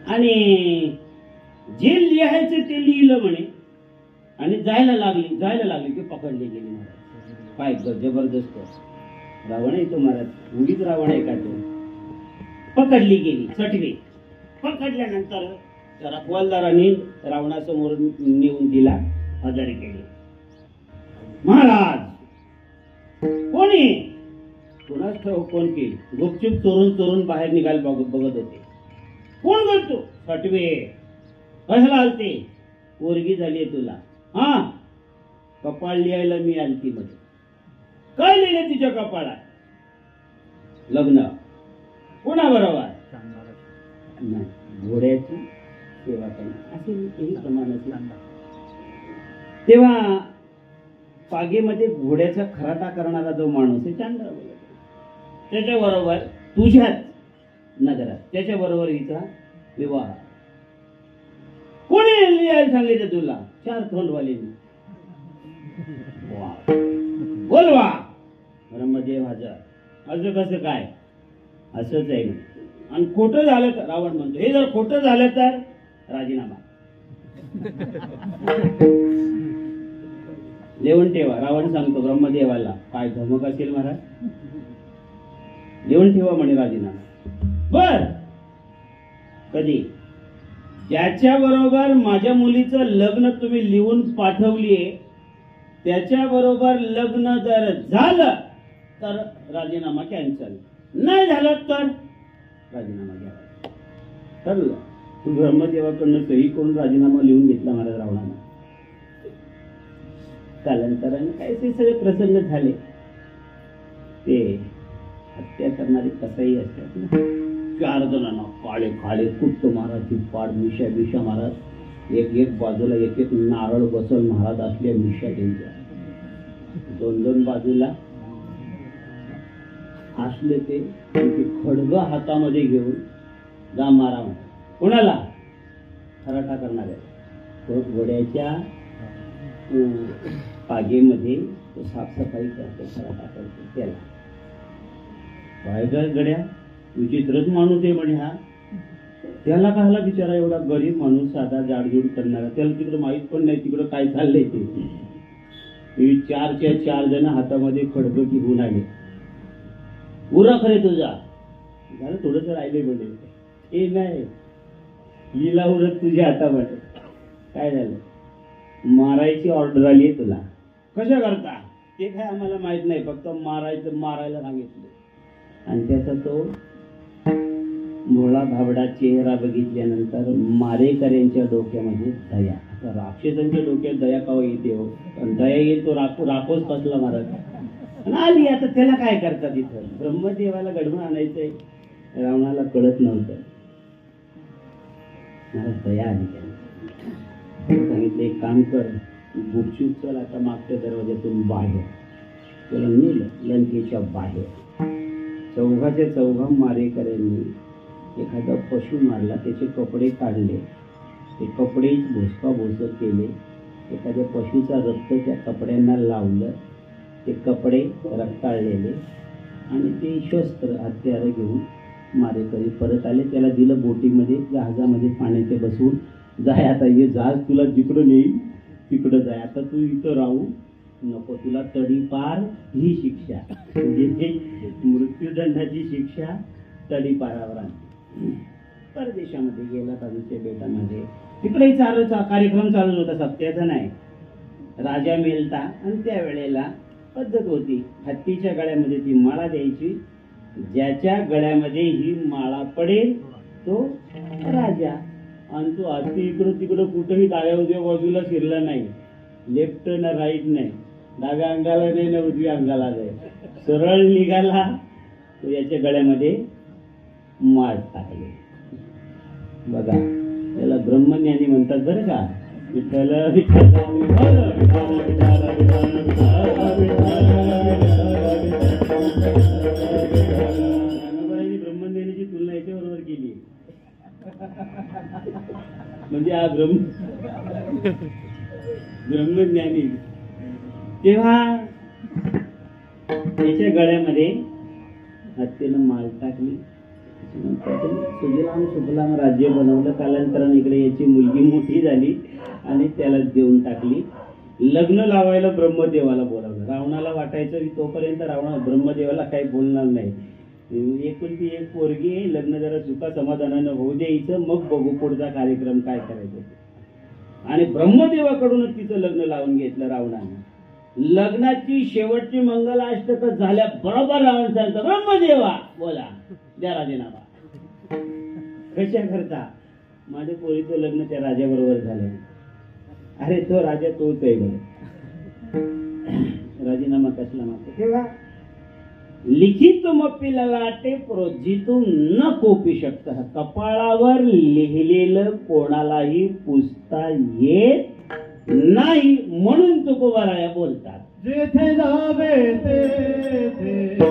आणि जे लिहायचं ते लिहिलं म्हणे, आणि जायला लागली की पकडले गेले महाराज. काय जबरदस्त रावण आहे तो महाराज, उगीच रावण आहे का तो? पकडली गेली सटवी. पकडल्यानंतर रखवालदारांनी रावणासमोर नेऊन तिला हजर केली. महाराज कोणी कोणाच ठाऊक कोण की गुपचूप चोरून चोरून बाहेर निघाल बघत होते. कोण बोलतो? सटवे. कशाला आलते? पोरगी झाली तुला. हा, कपाळ लिहायला मी आलती मध्ये. काय लिहिलं तिच्या कपाळात? लग्न. कोणाबरोबर? घोड्याची सेवा करणं असे प्रमाण असलं. तेव्हा पागेमध्ये घोड्याचा खराटा करणारा जो माणूस आहे चांदरा बोलत, त्याच्याबरोबर तुझ्याच नगरात त्याच्याबरोबर हिचा विवाह. कोणी लिहायला सांगितलं तुला? 4 तोंडवालेनी. बोलवा. ब्रह्मदेव हजर. असं कसं काय? असंच आहे. आणि खोटं झालं तर रावण म्हणतो, हे जर खोटं झालं तर राजीनामा. लिहून ठेवा. रावण सांगतो ब्रह्मदेवाला, काय धमक असेल महाराज? लिहून ठेवा म्हणे राजीनामा. बर. कधी? ज्याच्या बरोबर माझ्या मुलीचं लग्न तुम्ही लिहून पाठवलीये त्याच्या बरोबर लग्न जर झालं तर राजीनामा कॅन्सल, नाही झालं तर राजीनामा घ्यावा. ठरलं. तू ब्रह्मदेवाकडनं सही करून राजीनामा लिहून घेतला महाराज रावणानं. कालांतराने काय ते सगळे प्रसंग झाले. ते हत्या करणारी कसाही असतात ना. 4 जणांना काळे काळे कुट्ट महाराज, पाड मिशा बिशा महाराज, एक बाजूला एक नारळ बसल महाराज असल्या मिशा त्यांच्या, 2 बाजूला असले ते खडग हातामध्ये घेऊन जा मारा. कोणाला? खराटा करणाऱ्या. तो घोड्याच्या पागेमध्ये तो साफसफाई करतो, खराटा करतो. त्याला काय गड्या विचित्रच माणूस आहे म्हणे हा. त्याला काहला बिचारा एवढा गरीब माणूस साधा जाडजूड करणारा, त्याला तिकडे माहित पण नाही तिकडं काय चाललंय ते. 4 जण हातामध्ये खडग घेऊन आले. उरा खरे तुझा झालं, थोडस राहिले म्हणे. हे नाही, लीला उरत तुझ्या हातामध्ये. काय झालं? मारायची ऑर्डर आली आहे तुला. कशा करता? ते काय आम्हाला माहित नाही, फक्त मारायला सांगितलं. आणि त्याचा तो भोळा भाबडा चेहरा बघितल्यानंतर मारेकऱ्यांच्या डोक्यामध्ये दया. आता राक्षसांच्या डोक्यात दया कावा येते हो? पण दया येईल तो राखोच कसला महाराज. आली. आता त्याला काय करतात तिथं? ब्रह्मदेवाला घडवून आणायचंय. रावणाला कळत नव्हतं. मला दया आली. त्याला सांगितलं, एक काम कर, गुपचूप चल आता मागच्या दरवाज्यातून बाहेर. त्याला नेलं लंकेच्या बाहेर. 4 मारेकऱ्यांनी एखादा पशु मारला, त्याचे कपडे काढले, ते कपडे भोसक केले, एखाद्या पशुचा रक्त त्या कपड्यांना लावलं, ते कपडे रक्ताळलेले, आणि ते शस्त्र हत्यारं घेऊन मारेकरी परत आले. त्याला दिलं बोटीमध्ये, जहाजामध्ये पाण्याचे बसवून, जाय आता, हे जहाज तुला जिकडं नेईल तिकडं जाय, आता तू इथं राहू नको, तुला तडीपार ही शिक्षा, म्हणजे मृत्यूदंडाची शिक्षा तडीपारावर आणली. परदेशामध्ये गेला, बाजूच्या बेटामध्ये, तिकडेही कार्यक्रम चालू होता. सत्याचा नाही, राजा मेलता. आणि त्यावेळेला पद्धत होती, हत्तीच्या गळ्यामध्ये ती माळा द्यायची. ज्याच्या गळ्यामध्ये ही माळा पडेल तो राजा. आणि तो हत्ती इकडं तिकडं कुठंही डाव्या उजव्या बाजूला शिरला नाही, लेफ्ट ना राईट नाही, डाव्या अंगाला नाही ना उजव्या अंगाला नाही, सरळ निघाला. तो याच्या गळ्यामध्ये माळ टाकले. बघा, त्याला ब्रह्मज्ञानी म्हणतात बरं का. विठ्ठल विठ्ठल ब्रह्मज्ञानीची तुलना याच्याबरोबर केली. म्हणजे हा ब्रह्मज्ञानी. तेव्हा त्याच्या गळ्यामध्ये हत्तीनं माळ टाकली. सुजलाम सुफलाम राज्य बनवलं. कालांतराने इकडे याची मुलगी मोठी झाली आणि त्याला देऊन टाकली. लग्न लावायला ब्रह्मदेवाला बोलावलं. रावणाला वाटायचं की तोपर्यंत ब्रह्मदेवाला काही बोलणार नाही. एकुलती एक पोरगी आहे, लग्न जरा सुखा समाधानानं होऊ द्यायचं, मग बघू पुढचा कार्यक्रम काय करायचा ते. आणि ब्रह्मदेवाकडूनच तिचं लग्न लावून घेतलं रावणानं. लग्नाची शेवटची मंगलाष्टक झाल्या बरोबर रावण सांगतो, ब्रह्मदेवा बोला, द्या राजीनामा. कशा करता? माझ्या पोरीचं लग्न त्या राजाबरोबर झालं. अरे तो राजा तोच आहे बरं. राजीनामा कसला मागतो तेव्हा लिखितुमपि ललाटे प्रोज्झितुम न कोपी शकत. कपाळावर लिहिलेलं कोणालाही पुसता येत नाही, म्हणून तुकोबाराया बोलतात, जेथे जावे तेथे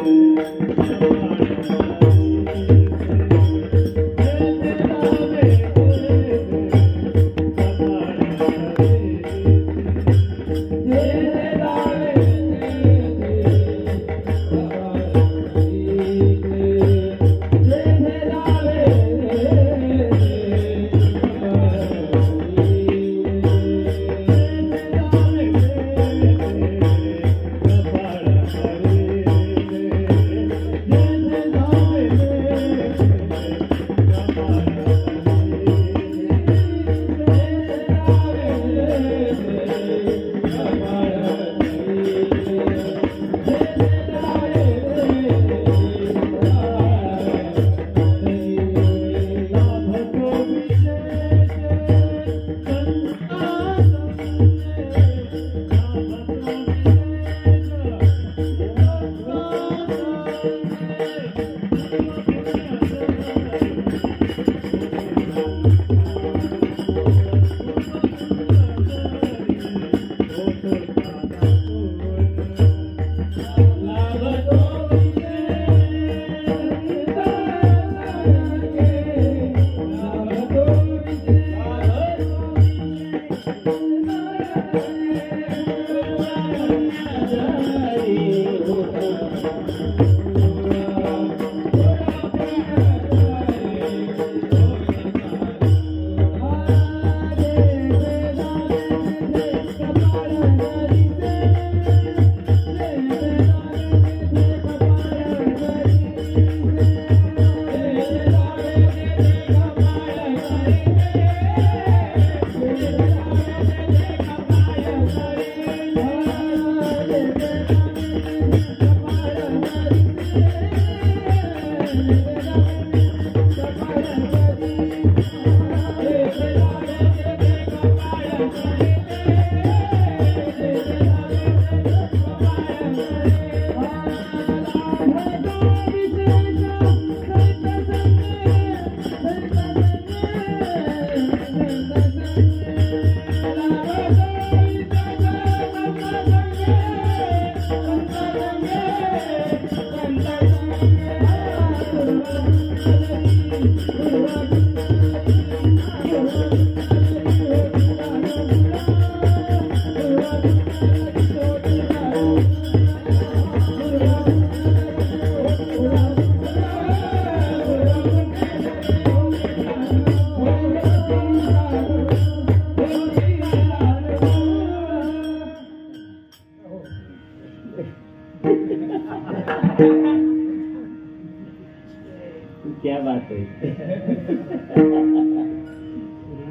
क्या बात आहे.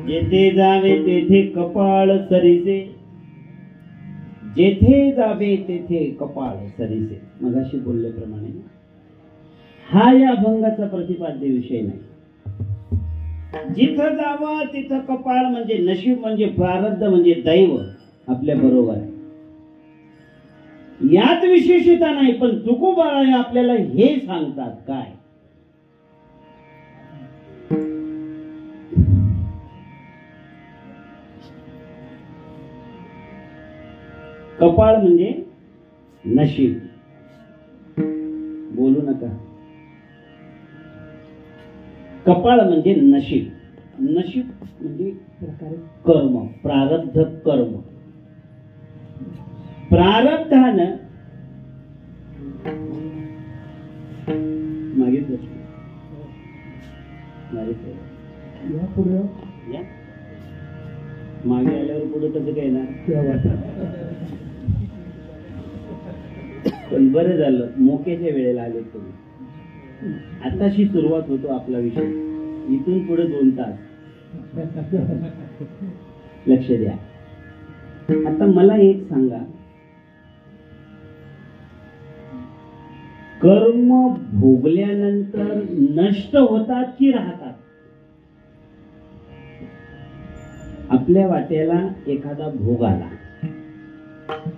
जेथे जावे तेथे कपाळ सरीसे, जेथे जावे तेथे कपाळ सरीसे. मगाशी बोलल्याप्रमाणे हा या अभंगाचा प्रतिपाद्य विषय नाही. जिथं जावं तिथं कपाळ म्हणजे नशीब, म्हणजे प्रारब्ध, म्हणजे दैव आपल्या बरोबर आहे. यात विशेषता नाही. पण तुकोबाराय आपल्याला हे सांगतात काय, कपाळ म्हणजे नशीब. बोलू नका. कपाळ म्हणजे नशीब. नशीब म्हणजे प्रकारे कर्म, प्रारब्ध कर्म. प्रारब्धानं मागितलं या पुढे या मागे आल्यावर पुढे कसं काय ना. पण बरं झालं मोक्याच्या वेळेला आले तुम्ही. आताशी सुरुवात होतो आपला विषय, इथून पुढे 2 तास. लक्ष द्या. आता मला एक सांगा, कर्म भोगल्यानंतर नष्ट होतात की राहतात? आपल्या वाट्याला एखादा भोग आला,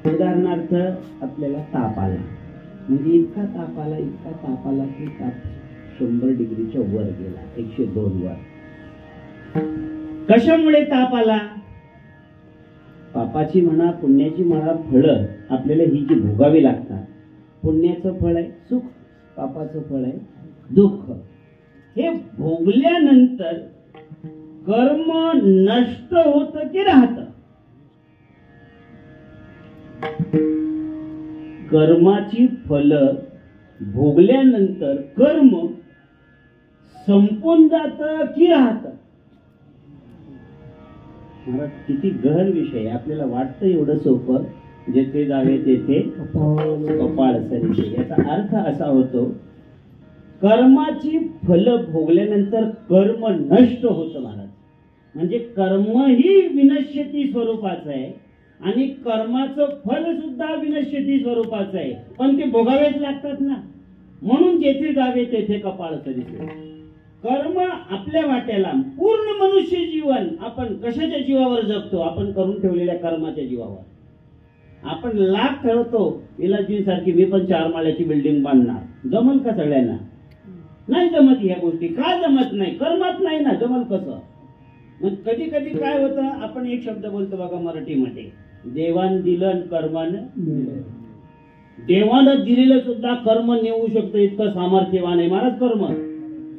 उदाहरणार्थ आपल्याला ताप आला, म्हणजे इतका ताप आला की ताप 100 डिग्रीच्या वर गेला, 102 वर. कशामुळे ताप आला? पापाची म्हणा पुण्याची म्हणा फळं आपल्याला ही जी भोगावी लागतात. पुण्याचं फळ आहे सुख, पापाचं फळ आहे दुःख. हे भोगल्यानंतर कर्म नष्ट होत की राहत? कर्माची फल भोगल्यानंतर कर्म संपून जात की राहत? महाराज, किती गहन विषय. आपल्याला वाटतं एवढं सोपं, जेथे जावे तेथे कपाळ सरीसे. याचा अर्थ असा होतो, कर्माची फल भोगल्यानंतर कर्म नष्ट होतं महाराज. म्हणजे कर्म ही विनश्यती स्वरूपाचं आहे आणि कर्माचं फल सुद्धा विनश्यती स्वरूपाचं आहे, पण ते भोगावेच लागतात ना. म्हणून जेथे जावे तेथे कपाळ सरीसे. कर्म आपल्या वाट्याला, पूर्ण मनुष्य जीवन आपण कशाच्या जीवावर जगतो? आपण करून ठेवलेल्या कर्माच्या जीवावर. आपण लाख ठरवतो इलाजींसारखी मी पण 4 माळ्याची बिल्डिंग बांधणार. जमल का सगळ्यांना? नाही जमत. ह्या गोष्टी का जमत नाही? कर्मात नाही ना, जमल कसं? मग कधी कधी काय होतं, आपण एक शब्द बोलतो बघा मराठीमध्ये, देवान दिलं कर्मानं. देवानं दिलेलं सुद्धा कर्म नेऊ शकतं, इतकं सामर्थ्यवान आहे महाराज कर्म.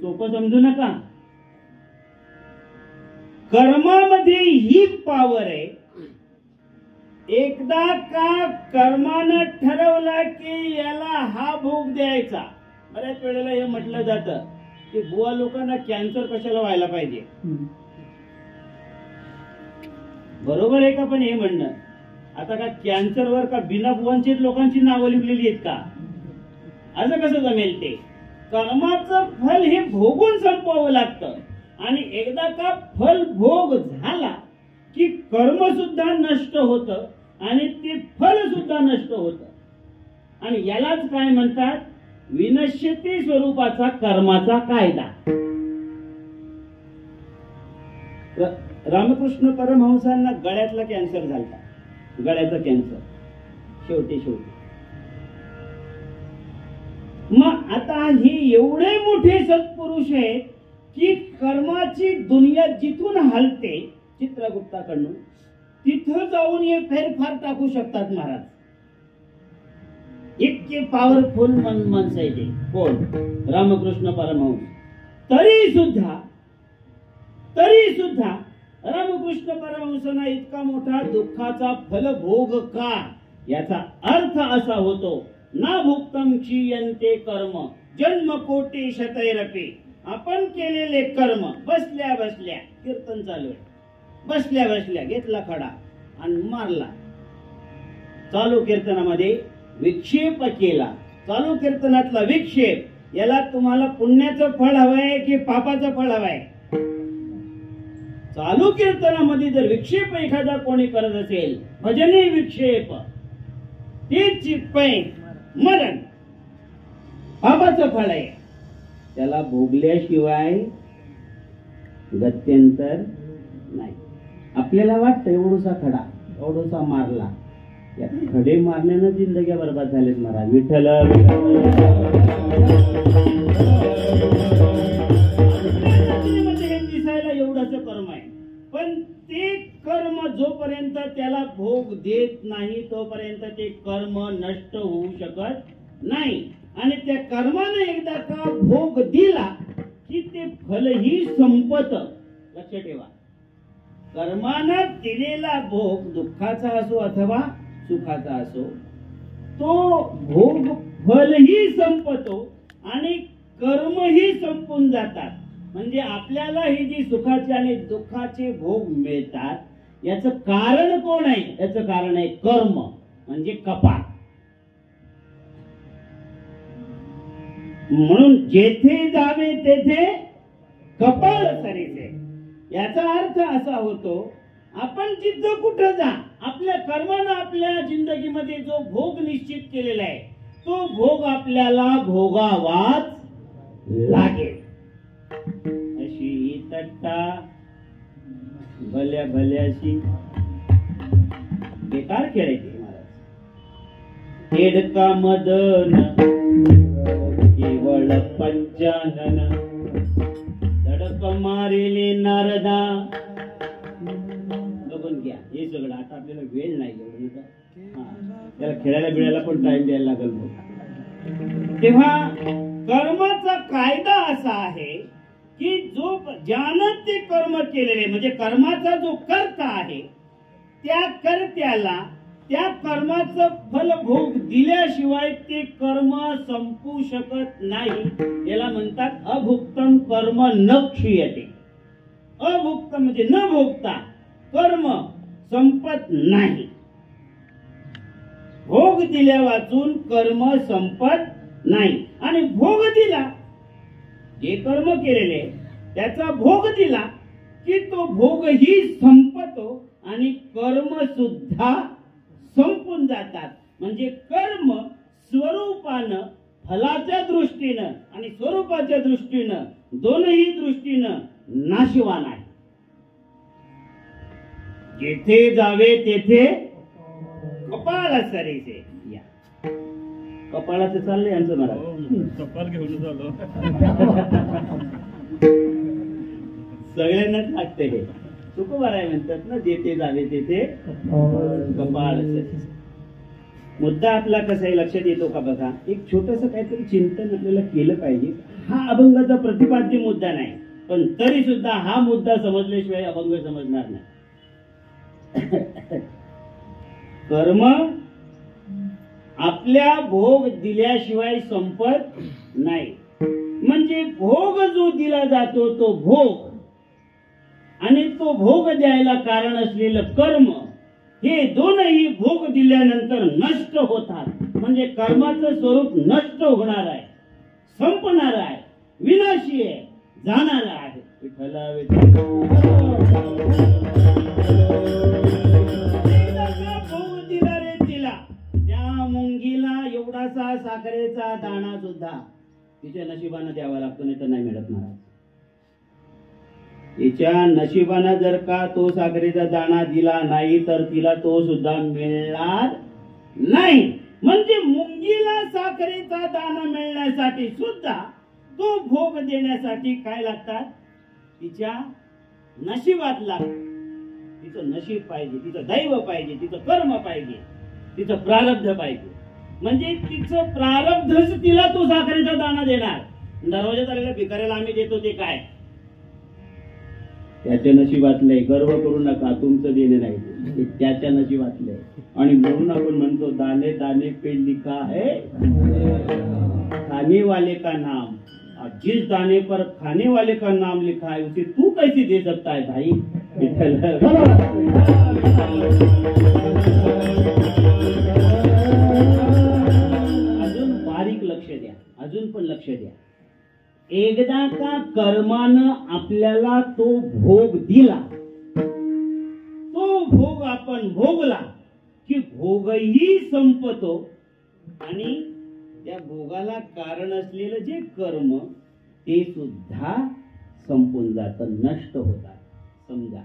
सोपं समजू नका. कर्मामध्ये ही पावर आहे. एकदा का कर्मानं ठरवला की याला हा भोग द्यायचा. बऱ्याच वेळेला हे म्हटलं जातं की बुवा लोकांना कॅन्सर कशाला व्हायला पाहिजे. बरोबर आहे का? पण हे म्हणणं आता का कॅन्सरवर का बिना बुवांचीच लोकांची नावं लिहिलेली आहेत का? असं कसं जमेल? ते कर्माचं फल हे भोगून संपवावं लागतं. आणि एकदा का फल भोग झाला की कर्म सुद्धा नष्ट होतं आणि ते फल सुद्धा नष्ट होतं. आणि यालाच काय म्हणतात? विनश्यती स्वरूपाचा कर्माचा कायदा. रामकृष्ण परमहंसांना गळ्यातला कॅन्सर झाला. गळ्याचा कॅन्सर शेवटी. मग आता हे एवढे मोठे सत्पुरुष आहेत की कर्माची दुनिया जिथून हलते चित्रगुप्ताकडून तिथं जाऊन हे फेरफार टाकू शकतात महाराज. इतके पॉवरफुल माणसं आहे ते. कोण? रामकृष्ण परमहंस. तरी सुद्धा रामकृष्ण परमहंसांना इतका मोठा दुःखाचा फलभोग का? याचा अर्थ असा होतो, ना भुक्तम क्षीयन्ते कर्म जन्म कोटी शतैरपि. आपण केलेले कर्म बसल्या बसल्या, कीर्तन चालू आहे, बसल्या बसल्या घेतला खडा आणि मारला. चालू कीर्तनामध्ये विक्षेप केला. चालू कीर्तनातला विक्षेप, याला तुम्हाला पुण्याचं फळ हवंय की पापाचं फळ हवंय? चालू कीर्तनामध्ये जर विक्षेप एखादा कोणी करत असेल, भजने विक्षेप, ते चित्पै मरण, पापाचं फळ आहे. त्याला भोगल्याशिवाय गत्यंतर नाही. आपल्याला वाटतं एवढूसा खडा, एवढूसा मारला, या खडे मारण्यानं जिंदग्या बरबाद झालेत महाराज. विठ्ठल हे दिसायला एवढंच कर्म आहे, पण ते कर्म जोपर्यंत त्याला भोग देत नाही तोपर्यंत ते कर्म नष्ट होऊ शकत नाही. आणि त्या कर्माने एकदा का भोग दिला की ते फलही संपत. लक्ष ठेवा, कर्मानं दिलेला भोग दुःखाचा असो अथवा सुखाचा असो, तो भोग फलही संपतो आणि कर्मही संपून जातात. म्हणजे आपल्याला ही जी सुखाचे आणि दुःखाचे भोग मिळतात, याचं कारण कोण आहे? याचं कारण आहे कर्म, म्हणजे कपाळ. म्हणून जेथे जावे तेथे कपाळ सरीसे, याचा अर्थ असा होतो आपण जिथं कुठं जा, आपल्या कर्मानं आपल्या जिंदगीमध्ये जो भोग निश्चित केलेला आहे तो भोग आपल्याला भोगावाच लागेल. अशी तट्टा भल्या भल्याशी बेकार खेळायची महाराज. खेडका मदन केवळ पंचानन, धडक मारिले नारदा. बघून घ्या हे सगळं. आता आपल्याला वेळ नाही एवढं का, त्याला खेळायला बिळायला पण टाइम द्यायला लागेल. तेव्हा कर्माचा कायदा असा आहे की जो ज्यानं ते कर्म केलेले म्हणजे कर्माचा जो कर्ता आहे त्या कर्त्याला त्या कर्माचं फल भोग दिल्याशिवाय ते कर्म संपू शकत नाही. याला म्हणतात अभुक्तम कर्म न क्षीयते. अभुक्त म्हणजे न भोगता कर्म संपत नाही. भोग दिल्या वाचून कर्म संपत नाही. आणि भोग दिला, जे कर्म केलेले त्याचा भोग दिला की तो भोगही संपतो आणि कर्म सुद्धा संपून जातात. म्हणजे कर्म स्वरूपानं, फलाच्या दृष्टीनं आणि स्वरूपाच्या दृष्टीनं, दोनही दृष्टीनं नाशवान आहे. जेथे जावे तेथे कपाळ सरीसे. या कपाळाचं चाललंय यांचं मला कपाळ घेऊन चाललो. सगळ्यांनाच लागते हे. तुकोबाराय म्हणतात ना, जेथे जावे तेथे कपाळ सरीसे. मुद्दा आपला कसा आहे लक्षात येतो का बघा. एक छोटस काहीतरी चिंतन आपल्याला केलं पाहिजे. हा अभंगाचा प्रतिपाद्य मुद्दा नाही, पण तरी सुद्धा हा मुद्दा समजल्याशिवाय अभंग समजणार नाही. कर्म आपल्या भोग दिल्याशिवाय संपत नाही. म्हणजे भोग जो दिला जातो तो भोग आणि तो भोग द्यायला कारण असलेलं कर्म, हे दोनही भोग दिल्यानंतर नष्ट होतात. म्हणजे कर्माचं स्वरूप नष्ट होणार आहे, संपणार आहे, विनाशी आहे, जाणार आहे. विठ्ठला विठ्ठला भोग दिला रे दिला. त्या मुंगीला एवढासा साखरेचा दाणा सुद्धा तिच्या नशिबानं द्यावा लागतो, नाही तर नाही मिळत महाराज. तिच्या नशिबानं जर का तो साखरेचा दाणा दिला नाही तर तिला तो सुद्धा मिळणार नाही. म्हणजे मुंगीला साखरेचा दाणा मिळण्यासाठी सुद्धा तो भोग देण्यासाठी काय लागतात, तिच्या नशिबात लागतं. तिचं नशीब पाहिजे, तिचं दैव पाहिजे, तिचं कर्म पाहिजे, तिचं प्रारब्ध पाहिजे. म्हणजे तिचं प्रारब्धच तिला तो साखरेचा दाणा देणार. दरवाजात आलेल्या भिकाऱ्याला आम्ही देतो ते काय, त्याच्या नशिबातलंय. गर्व करू नका, तुमचं देणे नाही, त्याच्या नशिबातलंय. आणि म्हणून आपण म्हणतो दाने दाने पे लिखा है खाने वाले का नाम, जिस दाने पर खाने वाले का नाम लिखा है उसे तू कैसे दे सकता है भाई. अजून बारीक लक्ष द्या, अजून पण लक्ष द्या. एकदा का कर्मानं आपल्याला तो भोग दिला, तो भोग आपण भोगला की भोगही संपतो आणि त्या भोगाला कारण असलेलं जे कर्म ते सुद्धा संपून जातं, नष्ट होतात. समजा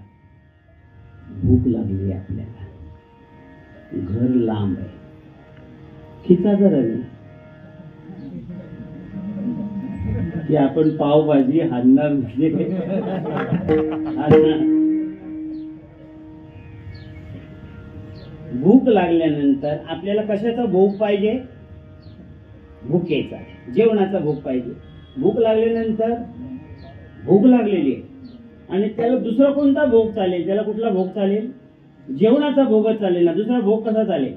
भूक लागली आपल्याला, घर लांब आहे, खिचा जरा की आपण पावभाजी हाणणार म्हणजे भूक लागल्यानंतर आपल्याला कशाचा भोग पाहिजे, भुकेचा, जेवणाचा भोग पाहिजे. भूक लागल्यानंतर भूक लागलेली आहे आणि त्याला दुसरा कोणता भोग चालेल, त्याला कुठला भोग चालेल, जेवणाचा भोगच चालेल ना, दुसरा भोग कसा चालेल.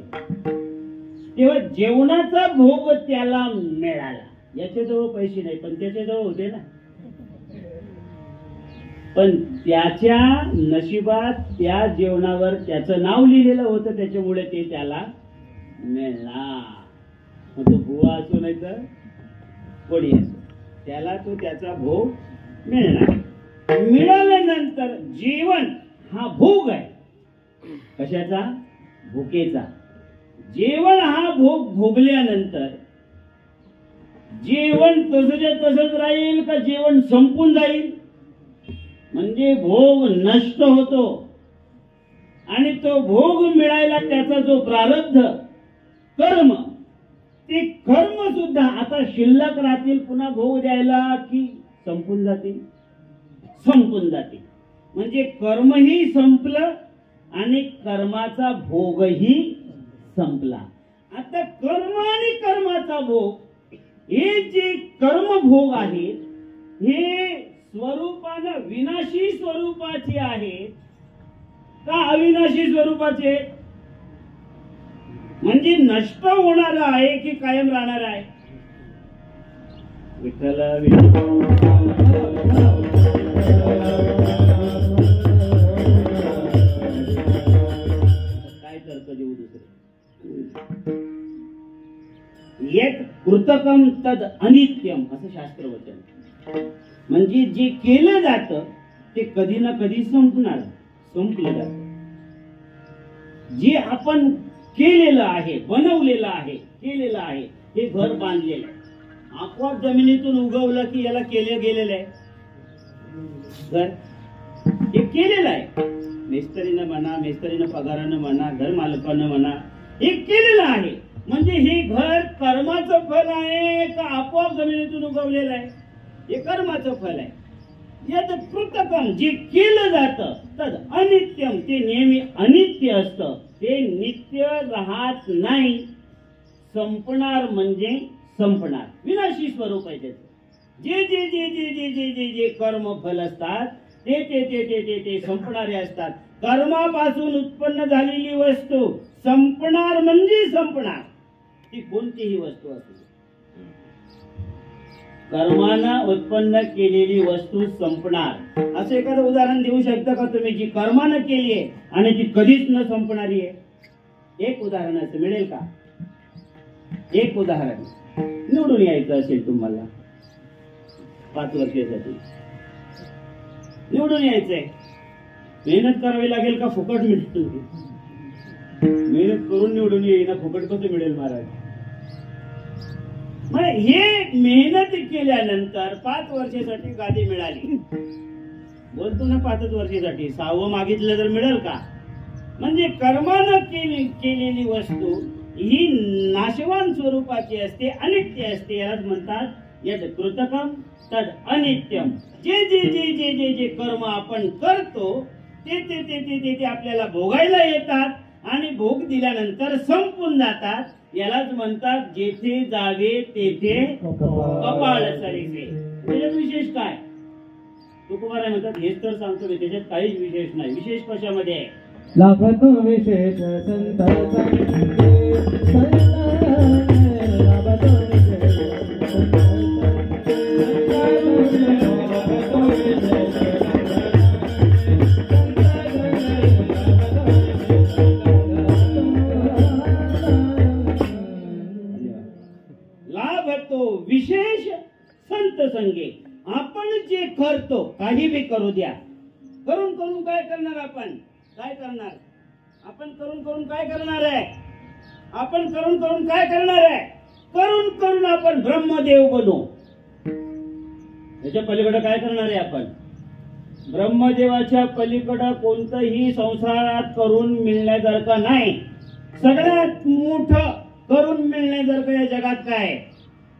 तेव्हा जेवणाचा भोग त्याला मिळाला, याच्याजवळ पैसे नाही पण त्याच्याजवळ होते ना. पण त्याच्या नशिबात त्या जेवणावर त्याचं नाव लिहिलेलं होतं, त्याच्यामुळे ते त्याला मिळाला. मग तो बुवा असो नाही तर कोणी असो, त्याला तो त्याचा भोग मिळणार. मिळाल्यानंतर जीवन हा भोग आहे. कशाचा? भुकेचा. जेवण हा भोग भोगल्यानंतर जेवण तसंच्या तसंच राहील का जेवण संपून जाईल? म्हणजे भोग नष्ट होतो आणि तो भोग मिळायला त्याचा जो प्रारब्ध कर्म, ते कर्म सुद्धा आता शिल्लक राहतील पुन्हा भोग द्यायला की संपून जातील? संपून जातील. म्हणजे कर्मही संपलं आणि कर्माचा भोगही संपला. आता कर्म आणि कर्माचा भोग, हे जे कर्मभोग आहेत हे स्वरूपानं विनाशी स्वरूपाचे आहेत का अविनाशी स्वरूपाचे? म्हणजे नष्ट होणार आहे की कायम राहणार आहे? विठ्ठल काय तर्क देऊ दुसरे? एक कृतकम तद अनित्यम असं शास्त्र वचन. म्हणजे जे केलं जातं ते कधी ना कधी संपणार, संपलं जातं. जे आपण केलेलं आहे, बनवलेलं आहे, केलेलं आहे, हे घर बांधलेलं आहे, आपोआप जमिनीतून उगवलं की याला केलं गेलेलं आहे. घर हे केलेलं आहे, मेस्त्रीनं म्हणा, मेस्त्रीनं पगारानं म्हणा, घर मालकानं म्हणा, हे केलेलं आहे. म्हणजे हे घर कर्माचं फल आहे का आपोआप जमिनीतून उगवलेलं आहे? हे कर्माचं फल आहे. यात कृतकम जे केलं जातं तद अनित्यम, ते नेहमी अनित्य असतं, ते नित्य राहत नाही. संपणार म्हणजे संपणार, विनाशी स्वरूप आहे त्याचं. जे जे जे जे जे जे जे जे कर्म फल असतात ते ते ते ते ते ते संपणारे असतात. कर्मापासून उत्पन्न झालेली वस्तू संपणार म्हणजे संपणार, ती कोणतीही वस्तू असते. कर्मानं उत्पन्न केलेली वस्तू संपणार. असं एखादं उदाहरण देऊ शकता का तुम्ही जी कर्मानं केली आहे आणि ती कधीच न संपणारी आहे? एक उदाहरण असं मिळेल का? एक उदाहरण. निवडून यायचं असेल तुम्हाला 5 वर्षासाठी, निवडून यायचंय, मेहनत करावी लागेल का फुकट मिळेल? मेहनत करून निवडून येईना, फुकट कसं मिळेल महाराज? मग हे मेहनत केल्यानंतर 5 वर्षासाठी गादी मिळाली. बोलतो ना 5 वर्षासाठी, 6वं मागितलं तर मिळेल का? म्हणजे कर्मानं केलेली वस्तू ही नाशवान स्वरूपाची असते, अनित्य असते. यालाच म्हणतात यद कृतकम तद अनित्यम. जे जे जे जे जे जे कर्म आपण करतो ते ते ते ते ते ते आपल्याला भोगायला येतात आणि भोग दिल्यानंतर संपून जातात. यालाच म्हणतात जेथे जावे तेथे कपाळ सरीसे. त्याच्यात विशेष काय? तुकोबाराय म्हणतात हेच तर सांगतो मी, त्याच्यात काहीच विशेष नाही. विशेष कशामध्ये आहे? लाभतो विशेष संत लाभतो विशेष संत संगे. आपण जे करतो काही बी करू द्या, करून करून काय करणार? आपण काय करणार? आपण करून करून काय करणार आहे? आपण करून करून काय करणार आहे? करून करून आपण ब्रह्मदेव बनू. त्याच्या पलीकडे काय करणार आहे आपण? ब्रह्मदेवाच्या पलीकडे कोणतंही संसारात करून मिळण्यासारखं नाही. सगळ्यात मोठं करून मिळण्यासारखं या जगात काय?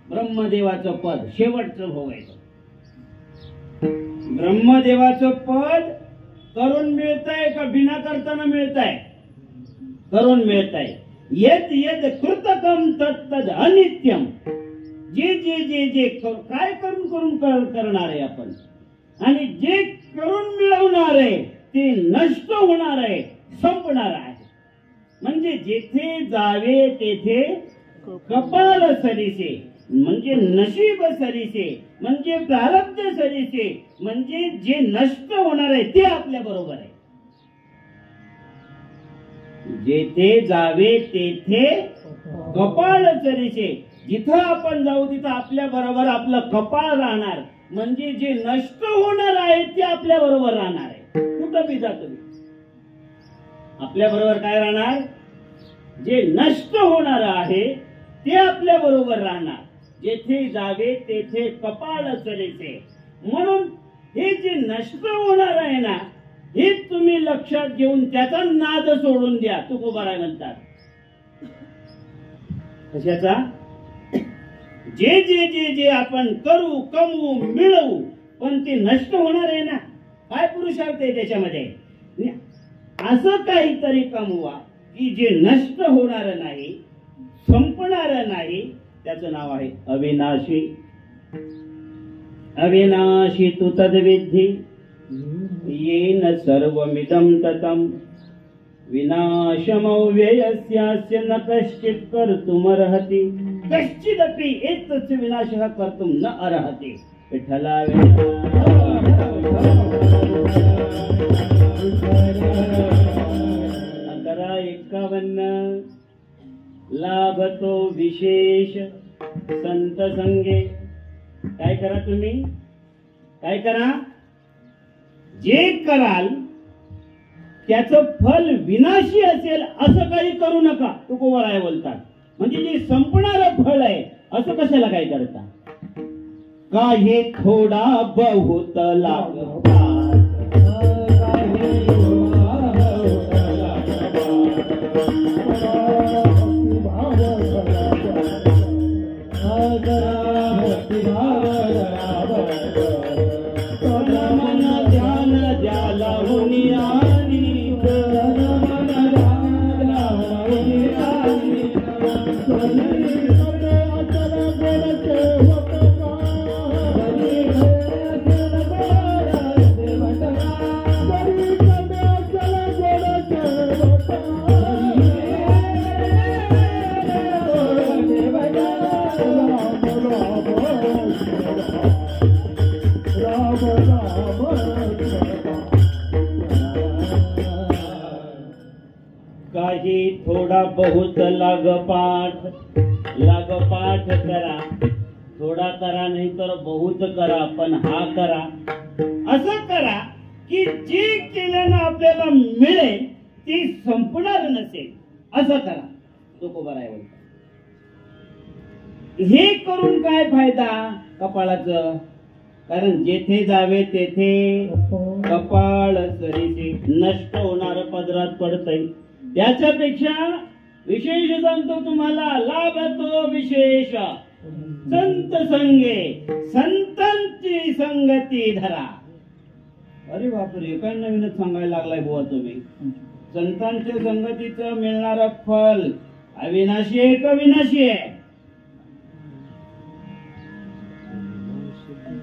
ब्रह्मदेवाचं पद, शेवटचं भोगायचं. ब्रह्मदेवाचं पद करून मिळतंय का बिना करताना मिळतंय? करून मिळतंय. यद यद कृतकम तत्तद अनित्यम. जे जे जे जे काय करून करून करणार आहे आपण, आणि जे करून मिळवणार आहे ते नष्ट होणार आहे, संपणार आहे. म्हणजे जेथे जावे तेथे कपाळ सरीसे, म्हणजे नशीब सरीसे, म्हणजे प्रारब्ध सरीसे, म्हणजे जे नष्ट होणार आहे ते आपल्या बरोबर आहे. जेथे जावे तेथे कपाळ सरीसे, जिथं आपण जाऊ तिथं आपल्या बरोबर आपलं कपाळ राहणार. म्हणजे जे नष्ट होणार आहे ते आपल्या बरोबर राहणार आहे. कुठं बी जातो आपल्या बरोबर काय राहणार? जे नष्ट होणार आहे ते आपल्या बरोबर राहणार. जेथे जावे तेथे कपाळ चलेचे. म्हणून हे जे नष्ट होणार आहे ना, हे तुम्ही लक्षात घेऊन त्याचा नाद सोडून द्या. तुकोबाराय म्हणतात कशाचा? जे जे जे जे आपण करू, कमवू, मिळवू, पण ते नष्ट होणार आहे ना. काय पुरुषार्थ आहे त्याच्यामध्ये? असं काहीतरी कमवा की जे नष्ट होणार नाही, संपणार नाही. त्याचं नाव आहे अविनाशी. अविनाशी तू तद्विधी येन सर्वमिदं ततं. विनाशमव्ययस्यास्य न कश्चित् कर्तुमर्हति. कश्चिदपि एतस्य विनाशः कर्तुं न अर्हति. विठ्ठला अकरा 51. लाभतो विशेष संत संगे. काय करा तुम्ही? काय करा? जे कराल त्याचं फल विनाशी असेल असं काही करू नका. तुकोबाराय बोलतात. म्हणजे जे संपणारं फळ आहे असं कशाला काय करता? काही थोडा बहुत लागतात. काही थोडा बहुत लागपाठ. लागपाठ करा. थोडा करा नाही तर बहुत करा, पण हा करा. असं करा की जे केल्यानं आपल्याला मिळेल ते संपणार नसेल असं करा. तुकोबाराय बोलतात. हे करून काय फायदा कपाळाचं? कारण जेथे जावे तेथे कपाळ सरीचे. नष्ट होणार पदरात पडतंय. त्याच्यापेक्षा विशेष सांगतो तुम्हाला. लाभतो विशेष संत संगे. संतांची संगती धरा. अरे बापरे, काय नवीनच सांगायला लागलाय बुवा तुम्ही. संतांच्या संगतीचं मिळणारं फल अविनाशी आहे का विनाशी आहे?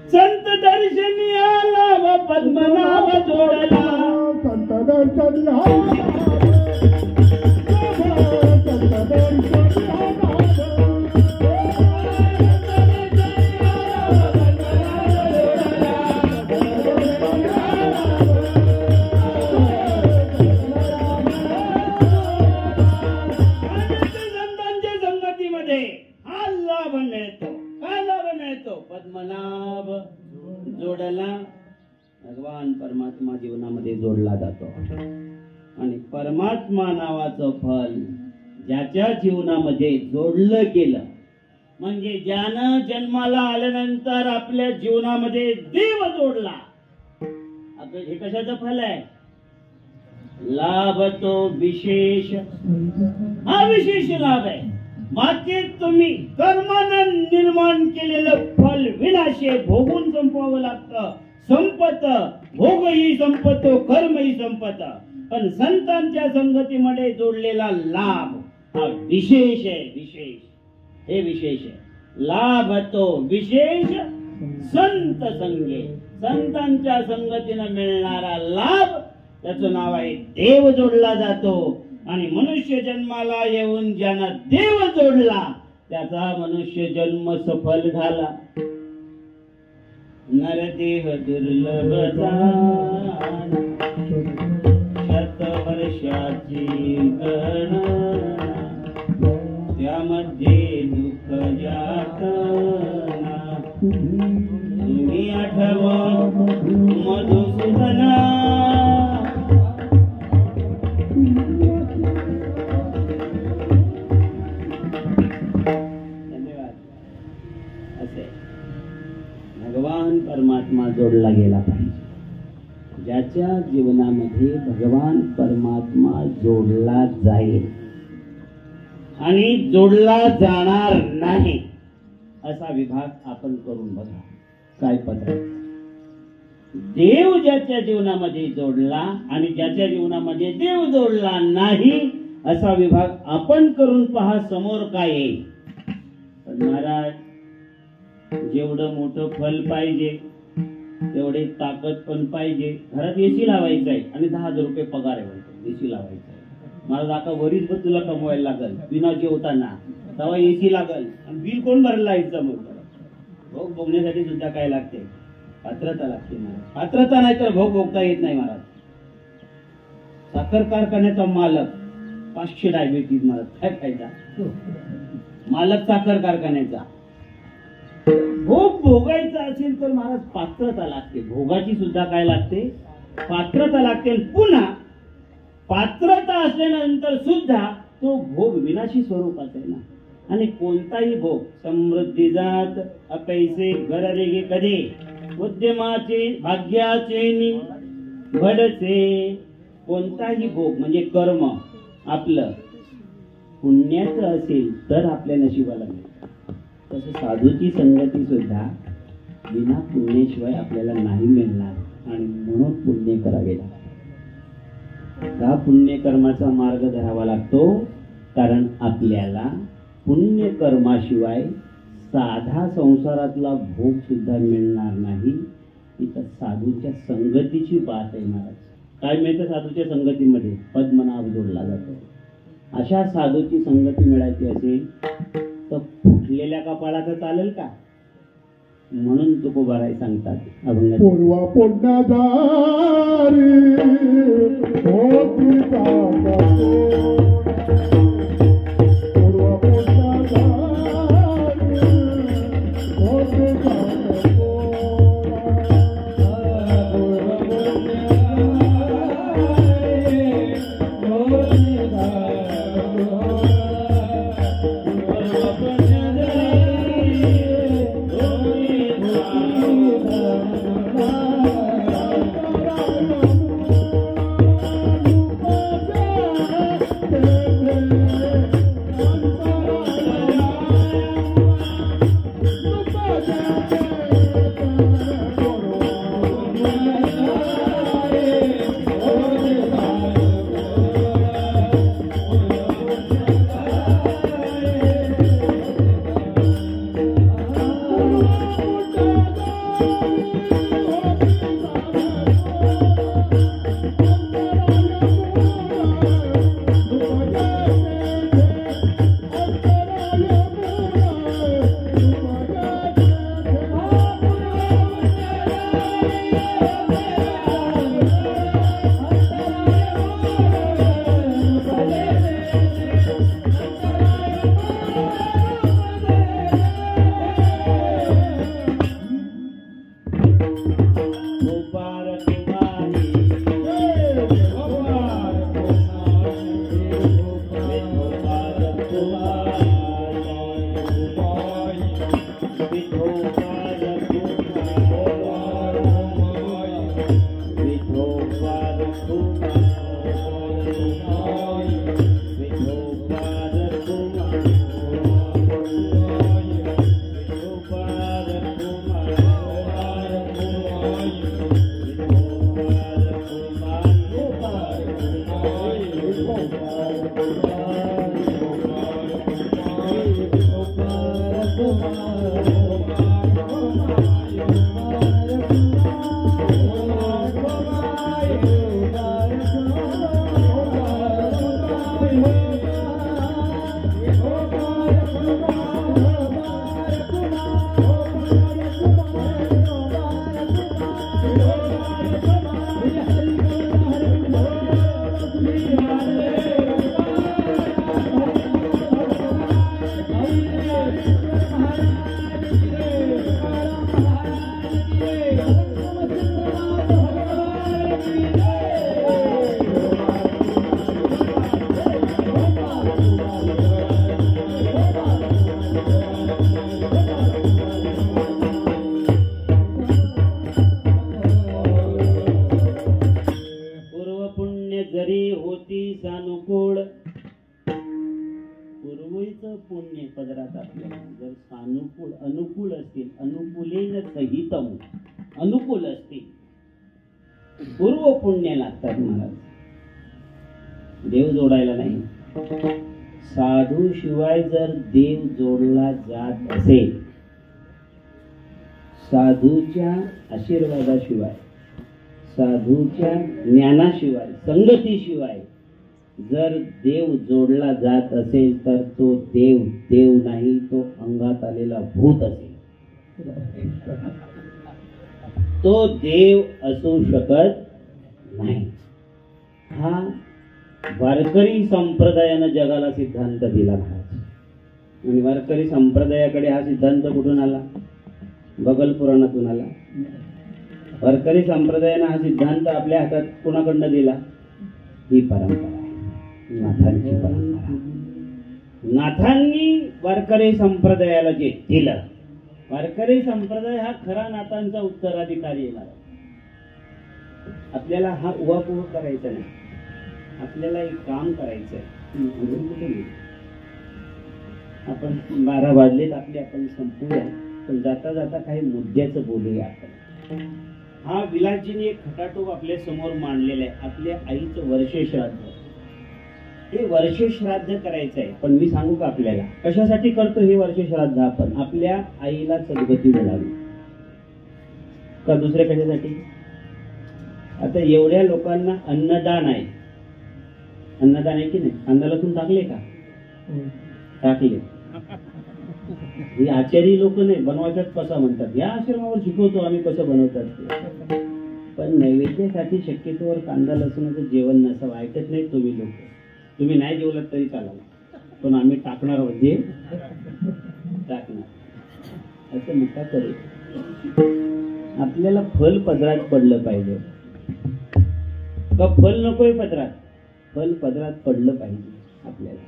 संत दर्शनी आला व पद्मनाभ जोडला. संत दर्शनी संतांच्या संगतीमध्ये हा लाभ मिळतो. काय लाभ मिळतो? पद्मनाभ जोडला. भगवान परमात्मा जीवनामध्ये जोडला जातो. आणि परमात्मा नावाचं फल ज्याच्या जीवनामध्ये जोडलं गेलं, म्हणजे ज्यानं जन्माला आल्यानंतर आपल्या जीवनामध्ये देव जोडला, हे कशाचं फल आहे? लाभ तो विशेष. हा विशेष लाभ आहे. बाकी तुम्ही कर्मानं निर्माण केलेलं फल विनाशी भोगून संपवावं लागतं. संपत, भोगही संपतो, कर्मही संपत. पण संतांच्या संगतीमध्ये जोडलेला लाभ हा विशेष आहे. विशेष, हे विशेष आहे. लाभ तो विशेष संत संगे. संतांच्या संगतीनं मिळणारा लाभ त्याचं नाव आहे देव जोडला जातो. आणि मनुष्य जन्माला येऊन ज्यानं देव जोडला त्याचा मनुष्य जन्म सफल झाला. नरदेह दुर्लभ शतवर्षाची गणना, त्यामध्ये दुःख मध्ये भगवान परमात्मा जोडला जाईल आणि जोडला जाणार नाही असा विभाग आपण करून बघा. काय पत्र देव ज्याच्या जीवनामध्ये जोडला आणि ज्याच्या जीवनामध्ये देव जोडला नाही असा विभाग आपण करून पहा, समोर काय येईल. पण महाराज, जेवढं मोठं फल पाहिजे तेवढे ताकद पण पाहिजे. घरात एसी लावायचं आहे आणि 10,000 रुपये पगार आहे, म्हणतो एसी लावायचा आहे. मला आता वरीच पण तुला कमवायला लागल, बिना जेवताना तेव्हा एसी लागल आणि बिल कोण भरला यायचं. मग भोग भोगण्यासाठी सुद्धा काय लागते? पात्रता लागते महाराज. पात्रता नाही तर भोग भोगता येत नाही महाराज. साखर कारखान्याचा मालक 500 डायबिटीज महाराज, काय फायदा? मालक साखर कारखान्याचा. भोग भोगायचा असेल तर महाराज पात्रता लागते. भोगाची सुद्धा काय लागते? पात्रता लागते. पुन्हा पात्रता असल्यानंतर सुद्धा तो भोग विनाशी स्वरूपाचा आहे ना. आणि कोणताही भोग, समृद्धी जात अपैसे घर रेगे कधे, उद्यमाचे भाग्याचे भडसे. कोणताही भोग म्हणजे कर्म आपलं पुण्याचं असेल तर आपल्या नशिबाला मिळतं. तसं साधूची संगती सुद्धा विना पुण्याशिवाय आपल्याला नाही मिळणार आणि म्हणून पुण्य करावे लागते. का पुण्यकर्माचा मार्ग धरावा लागतो? कारण आपल्याला पुण्यकर्माशिवाय साधा संसारातला भोग सुद्धा मिळणार नाही. इथं साधूच्या संगतीची बात आहे महाराज. काय मिळतं साधूच्या संगतीमध्ये? पद्मनाभ जोडला जातो. अशा साधूची संगती मिळायची असेल तर फुटलेल्या कपाळाचं चालेल का? म्हणून तुकोबाराय सांगतात अभंग, पूर्वा पुण्यदारी होती जातो, पूर्वा पुण्यदारी होती जातो, होती सानुकूळ. पूर्वीचं पुण्य पदरात आपल्याला जर सानुकूळ अनुकूल असतील, अनुकूलेन सहितम, अनुकूल असतील, पूर्व पुण्य लागतात महाराज. देव जोडायला नाही, साधू शिवाय जर देव जोडला जात असेल, साधूच्या आशीर्वादाशिवाय, साधूच्या ज्ञानाशिवाय, संगतीशिवाय जर देव जोडला जात असेल तर तो देव देव नाही, तो अंगात आलेला भूत असेल. तो देव असू शकत नाही. हा वारकरी संप्रदायानं जगाला सिद्धांत दिला महाराज. आणि वारकरी संप्रदायाकडे हा सिद्धांत कुठून आला? बगल पुराणातून आला. वारकरी संप्रदायानं हा सिद्धांत आपल्या हातात कोणाकडनं दिला? ही परंपरा आहे, नाथांची परंपरा. नाथांनी वारकरी संप्रदायाला जे दिलं, वारकरी संप्रदाय हा खरा नाथांचा उत्तराधिकारी आहे. आपल्याला हा उहापोह करायचा नाही, आपल्याला एक काम करायचं आहे. आपण 12 वाजलेत आपले, आपण संपूया. पण जाता जाता काही मुद्द्याचं बोलूया आपण. हा विलासजीने एक खटाटोप आपल्या समोर मांडलेला आहे. आपल्या आईचं वर्षश्राद्ध, हे वर्षश्राद्ध करायचं आहे. पण मी सांगू का आपल्याला कशासाठी करतो हे वर्षश्राद्ध? आपण आपल्या आईला सद्गती मिळावी का दुसऱ्या कशासाठी? आता एवढ्या लोकांना अन्नदान आहे, अन्नदान आहे की नाही? अन्नालातून टाकले का? टाकले. ही आचारी लोक नाही, बनवायच्याच कसा म्हणतात. या आश्रमावर शिकवतो आम्ही कसं बनवतात ते. पण नैवेद्यासाठी शक्यतोवर कांदा लसूणाचं जेवण नसावं. ऐकत नाही तुम्ही लोक. तुम्ही नाही जेवलात तरी चालेल, पण आम्ही टाकणार म्हणजे टाकणार. असं नका करू. आपल्याला फल पदरात पडलं पाहिजे का फल नकोय पदरात? फल पदरात पडलं पाहिजे आपल्याला.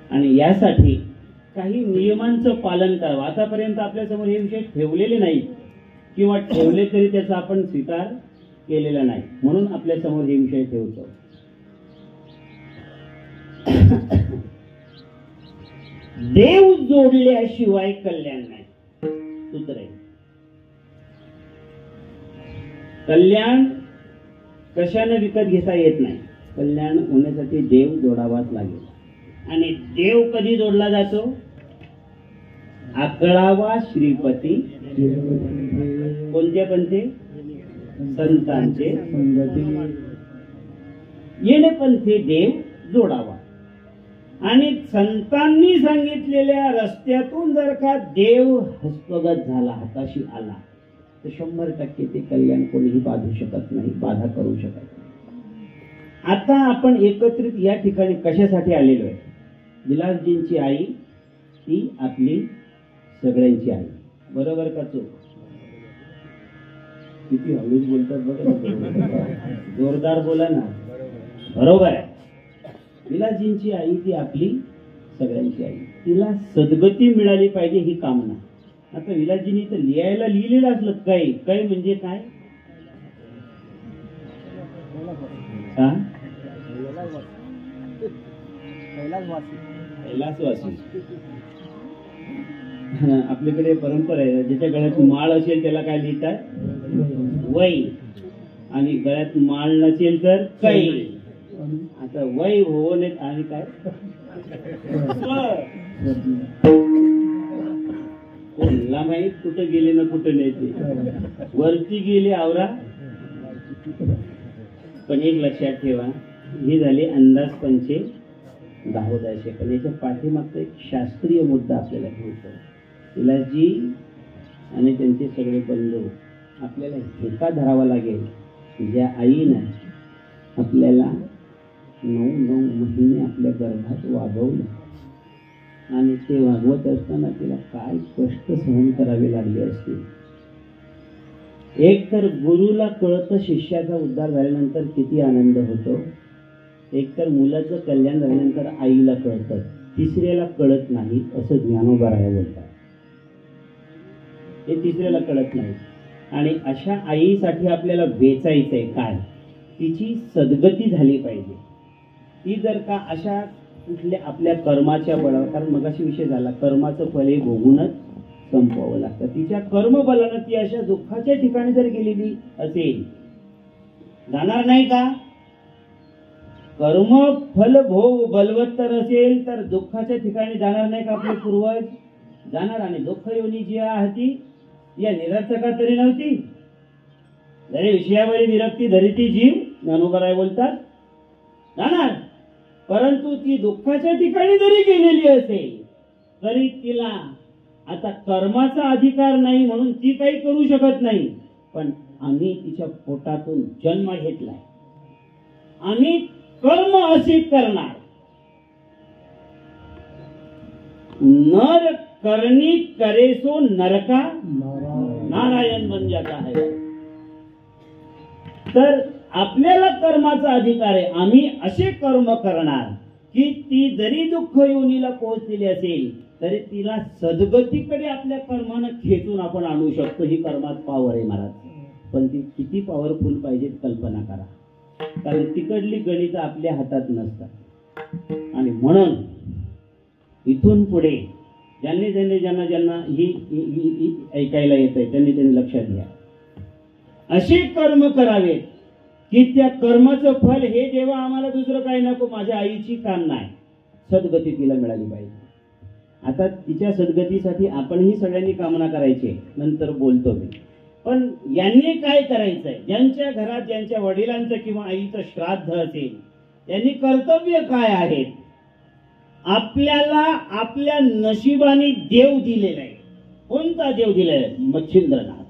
आणि यासाठी काही नियमांचं पालन करावं. आतापर्यंत आपल्यासमोर हे विषय ठेवलेले नाही, किंवा ठेवले तरी त्याचा आपण स्वीकार केलेला नाही, म्हणून आपल्यासमोर हे विषय ठेवतो. देव जोडल्याशिवाय कल्याण नाही. सूत्र आहे. कल्याण कशाने विकत घेता येत नाही. कल्याण होण्यासाठी देव जोडावाच लागेल. आणि देव कधी जोडला जातो? 11वा श्रीपती कोणत्या पंथे? संतांचे येणे पंथे देव जोडावा. आणि संतांनी सांगितलेल्या रस्त्यातून जर का देव हस्तगत झाला, हाताशी आला, तर 100% ते कल्याण कोणीही बाधू शकत नाही, बाधा करू शकत नाही. आता आपण एकत्रित या ठिकाणी कशासाठी आलेलो आहे? विलासजींची आई ती आपली सगळ्यांची आई. बरोबर का चूक? किती हळूच बोलतात बघा, जोरदार बोला ना. बरोबर आहे. विलासजींची आई ती आपली सगळ्यांची आई. तिला सद्गती मिळाली पाहिजे ही कामना. आता विलासजींनी तर लिहायला लिहिलेलं असलं. कै कै म्हणजे काय? कैलासवासी. आपल्याकडे परंपरा आहे, ज्याच्या गळ्यात माळ असेल त्याला काय लिहितात? वै. आणि गळ्यात माळ नसेल तर कै. आता वै हो आणि काय कोणला माहित कुठं गेले ना कुठं नाही. ते वरती गेले आवरा. पण एक लक्षात ठेवा, हे झाले अंदाज पंचे दाहोदाशे. पण याच्या पाठीमागचा एक शास्त्रीय मुद्दा आपल्याला घ्यायचा. विलासजी आणि त्यांचे सगळे बंधू आपल्याला एका धरावा लागेल. ज्या आईनं आपल्याला 9 महिने आपल्या गर्भात वागवलं आणि ते वागवत असताना तिला काय कष्ट सहन करावे लागले असतील. एक तर गुरुला कळतं शिष्याचा उद्धार झाल्यानंतर किती आनंद होतो. एक तर मुलाचं कल्याण झाल्यानंतर आईला कळतं, तिसऱ्याला कळत नाही असं ज्ञानोबा राय बोलतात. हे तिसऱ्याला कळत नाही. आणि अशा आईसाठी आपल्याला वेचायचंय काय? तिची सद्गती झाली पाहिजे. ती जर का अशा कुठल्या आपल्या कर्माच्या बळावर, कारण मगाशी विषय झाला कर्माचं फल हे भोगूनच संपवावं लागतं, तिच्या कर्मबलानं ती अशा दुःखाच्या ठिकाणी जर गेलेली असेल, जाणार नाही का? कर्म फल भोग बलवत्तर असेल तर दुःखाच्या ठिकाणी जाणार नाही का आपले पूर्वज? जाणार. आणि दुःख योनी जी आहे ती या निरर्थका तरी नव्हती. जरी विषयावरी विरक्ती धरिती जीव, ज्ञानोबराय बोलतात, जाणार. परंतु ती दुःखाच्या ठिकाणी जरी गेलेली असेल तरी तिला आता कर्माचा अधिकार नाही म्हणून ती काही करू शकत नाही. पण आम्ही तिच्या पोटातून जन्म घेतलाय, आम्ही कर्म असे करणार. नर करणी करेसो नरका नारायण बन जाता है. तर आपल्याला कर्माचा अधिकार आहे. आम्ही असे कर्म करणार की ती जरी दुःख योनीला पोहोचलेली असेल तरी तिला सद्गतीकडे आपल्या कर्मानं खेचून आपण आणू शकतो. ही कर्मात पॉवर आहे महाराज. पण ती किती पॉवरफुल पाहिजे कल्पना करा. कारण तिकडली गणित आपल्या हातात नसतात. आणि म्हणून इथून पुढे ज्यांना ही ऐकायला येत आहे त्यांनी लक्षात घ्या, असे कर्म करावे की त्या कर्माचं फल हे देवा आम्हाला दुसरं काही नको, माझ्या आईची कामना आहे, सद्गती तिला मिळाली पाहिजे. आता तिच्या सद्गतीसाठी आपणही सगळ्यांनी कामना करायची, नंतर बोलतो मी. पण यांनी काय करायचंय? ज्यांच्या घरात ज्यांच्या वडिलांचं किंवा आईचं श्राद्ध असेल यांनी कर्तव्य काय आहेत? आपल्याला आपल्या नशिबाने देव दिलेला आहे. कोणता देव दिलेला आहे? मच्छिंद्रनाथ.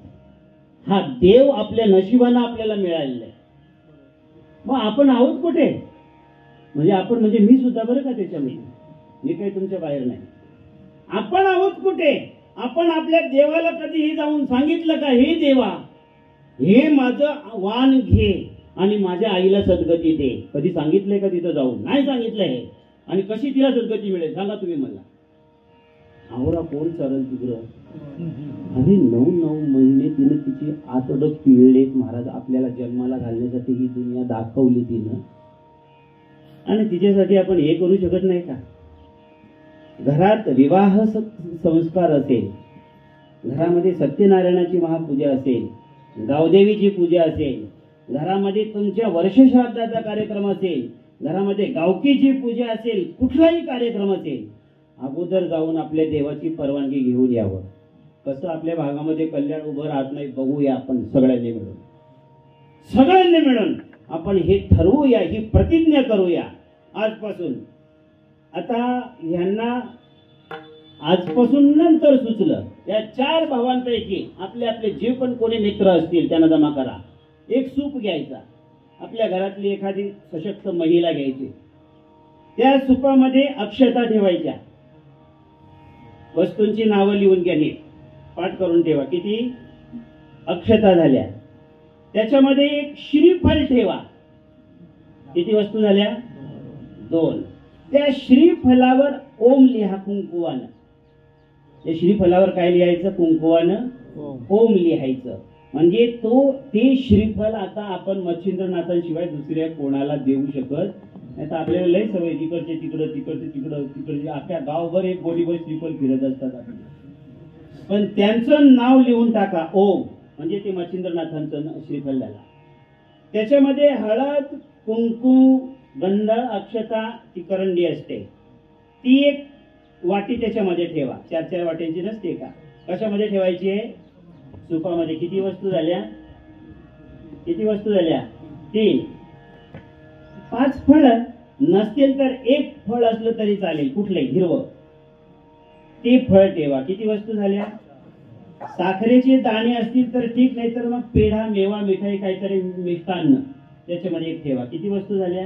हा देव आपल्या नशिबानं आपल्याला मिळालेला आहे. मग आपण आहोत कुठे? म्हणजे मी सुद्धा बरं का त्याच्यामध्ये, मी काही तुमच्या बाहेर नाही. आपण आहोत कुठे? आपण आपल्या देवाला कधीही जाऊन सांगितलं का, हे देवा हे माझं वाण घे आणि माझ्या आईला सद्गती दे? कधी सांगितलंय का तिथं जाऊन? नाही सांगितलं हे. आणि कशी तिला सद्गती मिळेल सांगा तुम्ही मला? आवरा कोण चालेल तिकडं? अरे 9 महिने तिने तिची आतडं पिळलेत महाराज. आपल्याला जन्माला घालण्यासाठी ही दुनिया दाखवली तिनं. आणि तिच्यासाठी आपण हे करू शकत नाही का? घरात विवाह संस्कार असेल, घरामध्ये सत्यनारायणाची महापूजा असेल, गावदेवीची पूजा असेल, घरामध्ये तुमच्या वर्षश्राद्धाचा कार्यक्रम असेल, घरामध्ये गावकीची पूजा असेल, कुठलाही कार्यक्रम असेल, अगोदर जाऊन आपल्या देवाची परवानगी घेऊन यावं. कसं आपल्या भागामध्ये कल्याण उभं राहत नाही, बघूया आपण सगळ्यांनी मिळून आपण हे ठरवूया, ही प्रतिज्ञा करूया आजपासून. आता ह्यांना आजपासून नंतर सुचलं, या 4 भावांपैकी आपले जे पण कोणी मित्र असतील त्यांना जमा करा. एक सूप घ्यायचा, आपल्या घरातली एखादी सशक्त महिला घ्यायची, त्या सुपामध्ये अक्षता ठेवायच्या, वस्तूंची नावं लिहून घ्या, नीट पाठ करून ठेवा. किती अक्षता झाल्या? त्याच्यामध्ये एक श्रीफल ठेवा. किती वस्तू झाल्या? 2. त्या श्रीफलावर ओम लिहा कुंकुवानं. त्या श्रीफलावर काय लिहायचं? कुंकुवानं ओम लिहायचं. म्हणजे ते श्रीफल आता आपण मच्छिंद्रनाथांशिवाय दुसऱ्या कोणाला देऊ शकत नाही. तर आपल्याला लय सवय, तिकडचे तिकडे आपल्या गावभर एक गोडीभर श्रीफल फिरत असतात आपल्याला. पण त्यांचं नाव लिहून टाका ओम, म्हणजे ते मच्छिंद्रनाथांचं श्रीफल झाला. त्याच्यामध्ये हळद, कुंकू, गंध, अक्षता, ती करंडी असते, ती एक वाटी त्याच्यामध्ये ठेवा. 4 वाट्यांची नसते का? कशामध्ये ठेवायची आहे? सुपामध्ये. किती वस्तू झाल्या? 3. 5 फळ नसतील तर एक फळ असलं तरी चालेल, कुठले? हिरवं, ते फळ ठेवा. किती वस्तू झाल्या? साखरेचे दाणे असतील तर ठीक, नाही तर मग पेढा, मेवा, मिठाई, काहीतरी मिष्टान्न त्याच्यामध्ये एक ठेवा. किती वस्तू झाल्या?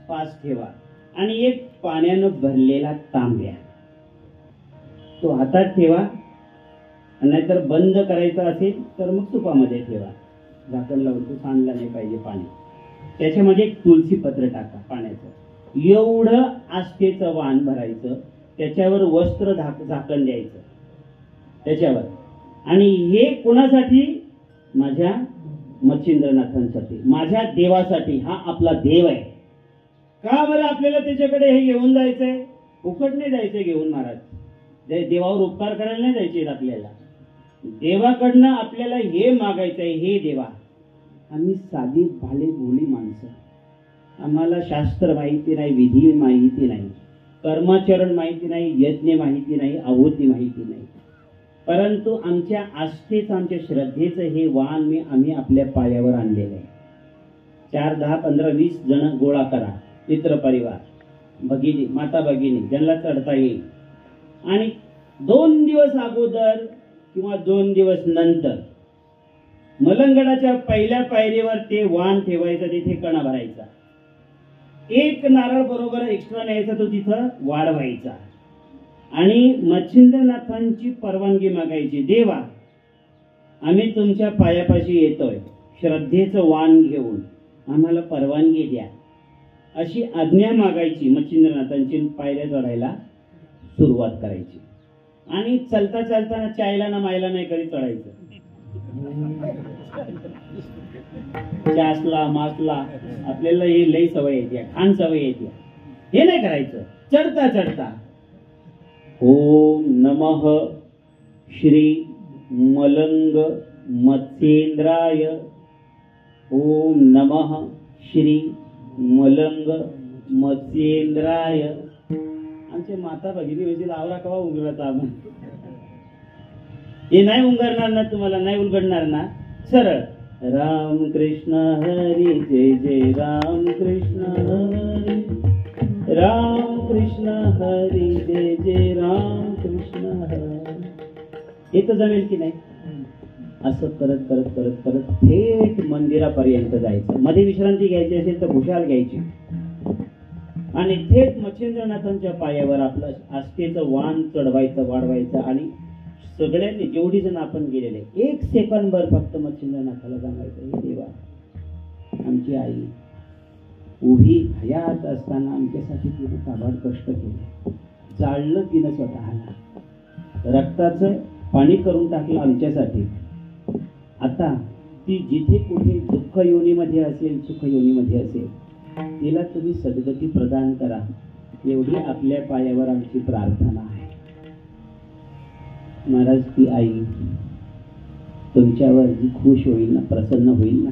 5 ठेवा. आणि एक पाण्यानं भरलेला तांब्या, तो हातात ठेवा. नाहीतर बंद करायचा असेल तर मग तुपामध्ये ठेवा, झाकण लावून. तो सांडला नाही पाहिजे पाणी. त्याच्यामध्ये एक तुळशी पत्र टाका पाण्याचं. एवढं आस्थेचं वाण भरायचं, त्याच्यावर वस्त्र झाकण द्यायचं त्याच्यावर. आणि हे कोणासाठी? माझ्या मच्छिंद्रनाथांसाठी, माझ्या देवासाठी. हा आपला देव आहे. का बरं आपल्याला त्याच्याकडे हे घेऊन जायचंय? फुकट नाही जायचंय घेऊन महाराज. देवावर उपकार करायला नाही जायचे आपल्याला. देवाकडनं आपल्याला हे मागायचंय, हे देवा आम्ही साधी भाले भोळी माणसं, आम्हाला शास्त्र माहिती नाही, विधी माहिती नाही, कर्माचरण माहिती नाही, यज्ञ माहिती नाही, आहुती माहिती नाही, परंतु आमच्या आस्थेचं, आमच्या श्रद्धेचं हे वाण आम्ही आपल्या पायावर आणलेलं आहे. 4, 10, 15, 20 जण गोळा करा, मित्र परिवार, भगिनी, माता भगिनी, ज्यांना चढता येईल, आणि 2 दिवस अगोदर किंवा 2 दिवस नंतर मलंगडाच्या पहिल्या पायरीवर ते वाण ठेवायचं, तिथे कणा भरायचा. 1 नारळ बरोबर एक्स्ट्रा न्यायचा, तो तिथं वाढवायचा आणि मच्छिंद्रनाथांची परवानगी मागायची. देवा आम्ही तुमच्या पायापाशी येतोय, श्रद्धेचं वाण घेऊन आम्हाला परवानगी द्या, अशी आज्ञा मागायची. मच्छिंद्रनाथांची पायऱ्या चढायला सुरुवात करायची आणि चलता चलताना चायला ना मायला नाही करीत चढायचं. चासला मासला आपल्याला ही लई सवय येते, खान सवय येते, हे नाही करायचं. चढता चढता ओम नमः श्री मलंग मत्स्येंद्राय, ओम नमः श्री मलंग मत्स्येंद्राय. आमचे माता भगिनी म्हणजे आवरा कवा उघडाचा आपण हे नाही उंगरणार ना, तुम्हाला नाही उलगडणार ना. सरळ राम कृष्ण हरी जय जय राम कृष्ण हरी, राम कृष्ण हरी जय जय राम कृष्ण हरी. हे तर जमेल की नाही? असं करत करत करत करत थेट मंदिरापर्यंत जायचं. मध्ये विश्रांती घ्यायची असेल तर भुशाल घ्यायची आणि थेट मच्छिंद्रनाथांच्या पायावर आपलं आस्थेचं वाण चढवायचं, वाढवायचं. आणि सगळ्यांनी जेवढी जण आपण गेलेले 1 सेकंदभर फक्त मच्छिंद्रनाथाला सांगायचं, हे देवा आमची आई उभी हयात असताना आमच्यासाठी तिने काबाड कष्ट केले, जाळलं तिनं स्वतःला, रक्ताचं पाणी करून टाकलं आमच्यासाठी. आता ती जिथे कुठे दुःख योनीमध्ये असेल, सुख योनीमध्ये असेल, तिला तुम्ही सद्गती प्रदान करा, एवढी आपल्या पायावर आमची प्रार्थना आहे. महाराज ती आई तुमच्यावर जी खुश होईल ना, प्रसन्न होईल ना,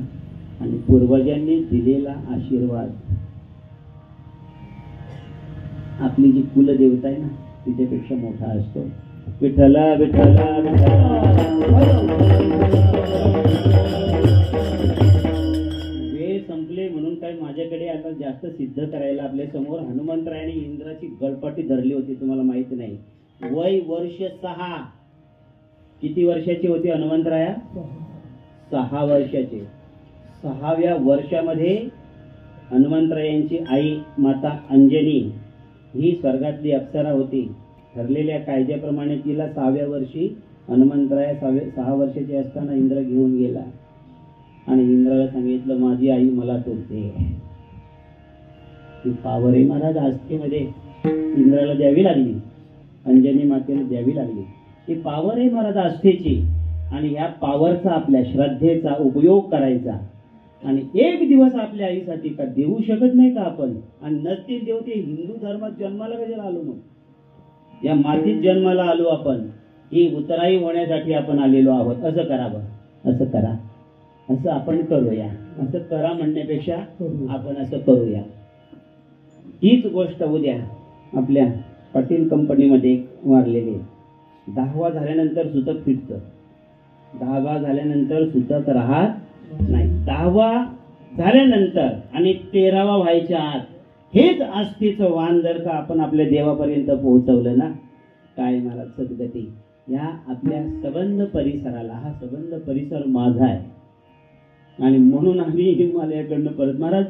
आणि पूर्वजांनी दिलेला आशीर्वाद, आपली जी कुलदेवता आहे ना तिच्यापेक्षा मोठा असतो. विठ्ठला विठ्ठला वेळ संपले म्हणून काय माझ्याकडे आता जास्त सिद्ध करायला आपल्या समोर हनुमंतरायाने इंद्राची गळपाटी धरली होती, तुम्हाला माहिती नाही. वय वर्ष 6. किती वर्षाचे होते हनुमंतराया? 6 वर्षाचे. 6व्या वर्षामध्ये हनुमंतरायांची आई माता अंजनी ही स्वर्गातली अप्सरा होती. ठरलेल्या कायद्याप्रमाणे तिला 6व्या वर्षी हनुमंतराया 6 वर्षाचे असताना इंद्र घेऊन गेला आणि इंद्राला सांगितलं, माझी आई मला तोडते. ती पावर आहे महाराज आस्थेमध्ये इंद्राला द्यावी लागली, अंजनी मातेला द्यावी लागली. ती पावर आहे महाराज आस्थेची आणि ह्या पावरचा, आपल्या श्रद्धेचा उपयोग करायचा. आणि एक दिवस आपल्या आईसाठी का देऊ शकत नाही का आपण? आणि नसतील देव ते हिंदू धर्मात जन्माला कशाला आलो? मग या मातीत जन्माला आलो आपण, ही उतराई होण्यासाठी आपण आलेलो आहोत. असं करावं, असं करा, असं आपण करूया. असं करा म्हणण्यापेक्षा आपण असं करूया. हीच गोष्ट उद्या आपल्या पाटील कंपनीमध्ये मारलेली. 10वा झाल्यानंतर सुतक फिटतं, 10वा झाल्यानंतर सुतक राहत नाही. 10वा झाल्यानंतर आणि 13वा व्हायच्या आत हेच आस्थेचं वाण जर का आपण आपल्या देवापर्यंत पोहोचवलं ना, काय मला सद्गती. या आपल्या संबंध परिसराला, हा संबंध परिसर माझा आहे आणि म्हणून आम्ही हिमालयाकडनं परत. महाराज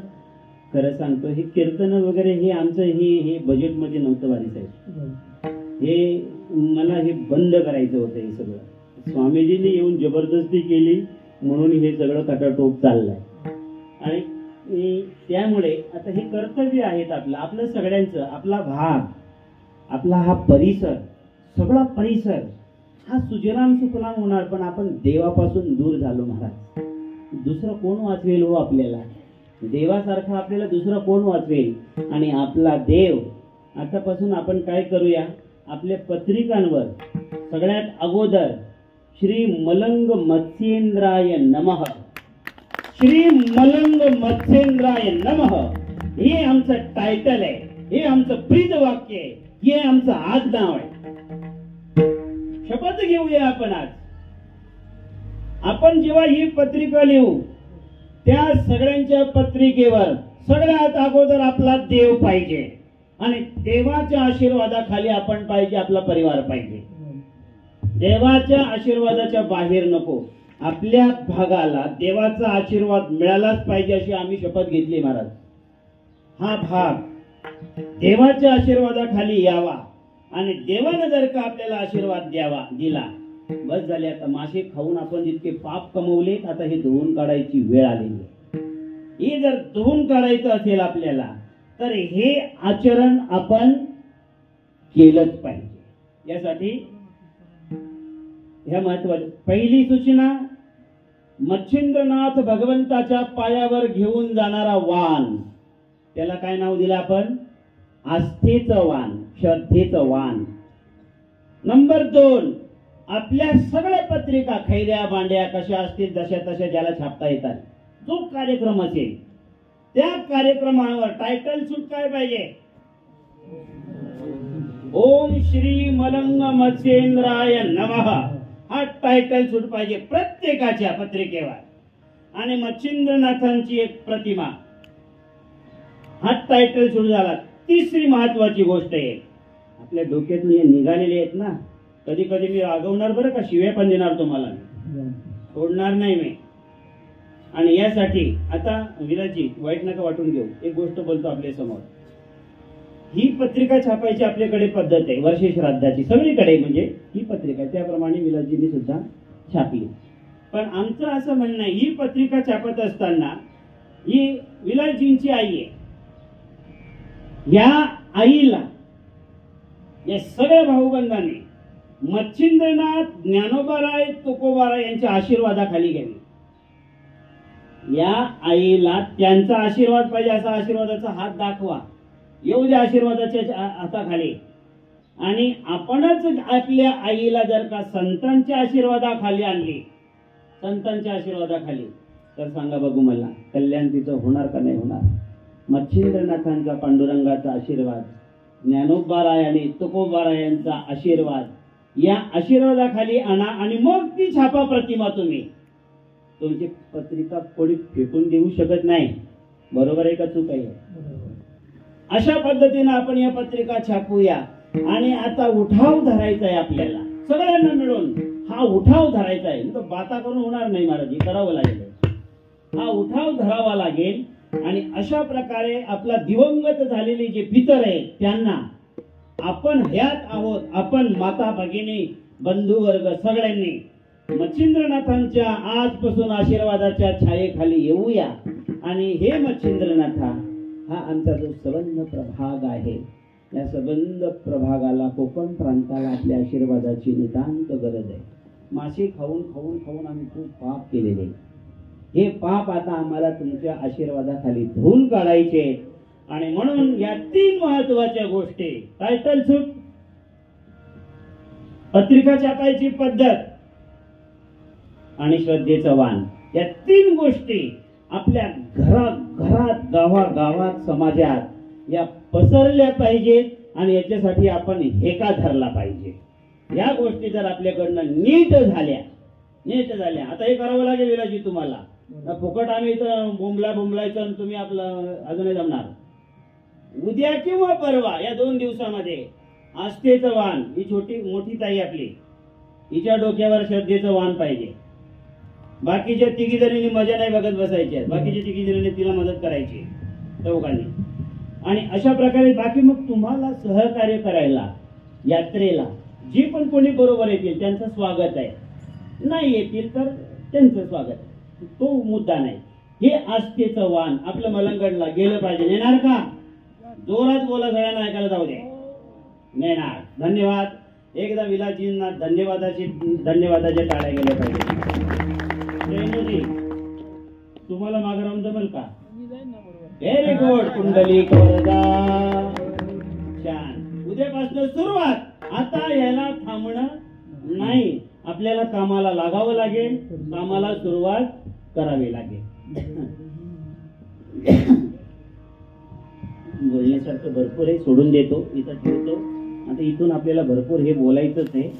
खरं सांगतो, हे कीर्तन वगैरे हे आमचं हे बजेटमध्ये नव्हतं वारी साहेब. हे मला हे बंद करायचं होतं. हे सगळं स्वामीजींनी येऊन जबरदस्ती केली म्हणून हे सगळं कटाटोप चाललंय. आणि त्यामुळे आता हे कर्तव्य आहेत आपलं सगळ्यांचं. आपला भाग, आपला हा परिसर, सगळा परिसर हा सुजलाम सुफलाम होणार. पण आपण देवापासून दूर झालो महाराज. दुसरं कोण वाचवेल हो आपल्याला? देवासारखा आपल्याला दुसरा कोण वाचवेल? आणि आपला देव. आतापासून आपण काय करूया, आपल्या पत्रिकांवर सगळ्यात अगोदर श्री मलंग मत्स्येंद्राय नमः, श्री मलंग मत्स्येंद्राय नमः, हे आमचं टायटल आहे, हे आमचं ब्रीद वाक्य आहे, हे आमचं आज नाव आहे. शपथ घेऊया आपण आज. आपण जेव्हा ही पत्रिका लिहू त्या सगळ्यांच्या पत्रिकेवर सगळ्यात अगोदर आपला देव पाहिजे आणि देवाच्या आशीर्वादाखाली आपण पाहिजे, आपला परिवार पाहिजे. देवाच्या आशीर्वादाच्या बाहेर नको. आपल्या भागाला देवाचा आशीर्वाद मिळालाच पाहिजे अशी आम्ही शपथ घेतली महाराज. हा भाग देवाच्या आशीर्वादाखाली यावा आणि देवाने जर का आपल्याला आशीर्वाद दिला, बस झाले. आता मासे खाऊन आपण जितके पाप कमवले, आता हे धुवून काढायची वेळ आलेली आहे. हे जर धुवून काढायचं असेल आपल्याला, तर हे आचरण आपण केलंच पाहिजे. यासाठी ह्या महत्वाच्या पहिली सूचना, मच्छिंद्रनाथ भगवंताच्या पायावर घेऊन जाणारा वान, त्याला काय नाव दिलं आपण? आस्थेचं वान, श्रद्धेचं वान. नंबर 2, आपल्या सगळ्या पत्रिका खैऱ्या बांड्या कशा असतील जशा तशा ज्याला छापता येतात, जो कार्यक्रम असेल त्या कार्यक्रमावर टायटल सूट काय पाहिजे? ओम श्री मलंग मत्स्येंद्राय नमः, हा टायटल सूट पाहिजे प्रत्येकाच्या पत्रिकेवर. आणि मच्छिंद्रनाथांची एक प्रतिमा, हा टायटल सूट झाला. तिसरी महत्वाची गोष्ट आहे, आपल्या डोक्यातून हे निघालेले आहेत ना, कधी कधी मी रागवणार बरं का, शिव्या पण देणार तुम्हाला, सोडणार नाही मी. आणि यासाठी आता विराजी वाईट नका वाटून घेऊ, एक गोष्ट बोलतो आपल्या समोर. ही पत्रिका छापायची आपल्याकडे पद्धत आहे वर्षे श्राद्धाची, सगळीकडे म्हणजे ही पत्रिका त्याप्रमाणे विलासजींनी सुद्धा छापली. पण आमचं असं म्हणणं आहे, ही पत्रिका छापत असताना ही विलासजींची आई आहे, या आईला या सगळ्या भाऊबंधांनी मच्छिंद्रनाथ, ज्ञानोबाराय, तुकोबाराय यांच्या आशीर्वादाखाली घ्यावी. या आईला त्यांचा आशीर्वाद पाहिजे, असा आशीर्वादाचा हात दाखवा, येऊ द्या आशीर्वादाच्या हाताखाली. आणि आपणच आपल्या आईला जर का संतांच्या आशीर्वादाखाली आणली, संतांच्या आशीर्वादाखाली, तर सांगा बघू मला कल्याण तिचं होणार का नाही होणार? मच्छिंद्रनाथांचा, पांडुरंगाचा आशीर्वाद, ज्ञानोबाराय आणि तुकोबाराय यांचा आशीर्वाद, या आशीर्वादाखाली आणा आणि मग ती छापा प्रतिमा. तुम्ही तुमची पत्रिका कोणी फेकून देऊ शकत नाही. बरोबर आहे का चूक आहे? अशा पद्धतीने आपण या पत्रिका छापूया. आणि आता उठाव धरायचा आहे आपल्याला सगळ्यांना मिळून, हा उठाव धरायचा आहे. तो बाता करून होणार नाही महाराज, हे करावं लागेल. हा उठाव धरावा लागेल. आणि अशा प्रकारे आपला दिवंगत झालेले जे पितर आहे त्यांना आपण ह्यात आहोत, आपण माता भगिनी बंधू वर्ग सगळ्यांनी मच्छिंद्रनाथांच्या आजपासून आशीर्वादाच्या छायेखाली येऊया. आणि हे मच्छिंद्रनाथा, हा आमचा जो सबंध प्रभाग आहे, या सबंध प्रभागाला, कोकण प्रांताला आपल्या आशीर्वादाची नितांत गरज आहे. मासे खाऊन खाऊन खाऊन आम्ही खूप पाप केलेले, हे पाप आता आम्हाला तुमच्या आशीर्वादाखाली धुवून काढायचे. आणि म्हणून या 3 महत्वाच्या गोष्टी, टायटल सूट, पत्रिका छापायची पद्धत आणि श्रद्धेचं वाण, या 3 गोष्टी आपल्या घरात गावागावात समाजात या पसरल्या पाहिजेत. आणि याच्यासाठी आपण हेका धरला पाहिजे. या गोष्टी जर आपल्याकडनं नीट झाल्या, आता हे करावं लागेल विलाजी तुम्हाला. फुकट आम्ही इथं बोंबलायचं आणि तुम्ही आपलं अजूनही जमणार. उद्या किंवा परवा या 2 दिवसामध्ये आस्थेचं वाण, ही छोटी मोठी ताई आपली, हिच्या डोक्यावर श्रद्धेचं वाण पाहिजे. बाकीच्या 3 जणींनी मजा नाही बघत बसायच्या, बाकीच्या 3 जणींनी तिला मदत करायची चौघांनी. आणि अशा प्रकारे बाकी मग तुम्हाला सहकार्य करायला यात्रेला जे पण कोणी बरोबर येतील त्यांचं स्वागत आहे, नाही येतील तर त्यांचं स्वागत आहे, तो मुद्दा नाही. हे आस्थेचं वाण आपल्या मलंगडला गेलं पाहिजे. नेणार का? जोरात बोला, सगळ्यांना ऐकायला जाऊ दे. नेणार. धन्यवाद. एकदा विलासजींना धन्यवादाचे टाळ्या गेले पाहिजे. तुम्हाला मागे राहून जमेल का? Very good. कुंडलिक वरदा. छान. उद्यापासून सुरुवात. आता याला थांबणं नाही. आपल्याला कामाला लागावं लागेल. कामाला सुरुवात करावी लागेल. बोलण्यासारखं भरपूर आहे. सोडून देतो, इथं ठेवतो. आता इथून आपल्याला भरपूर हे बोलायचंच आहे.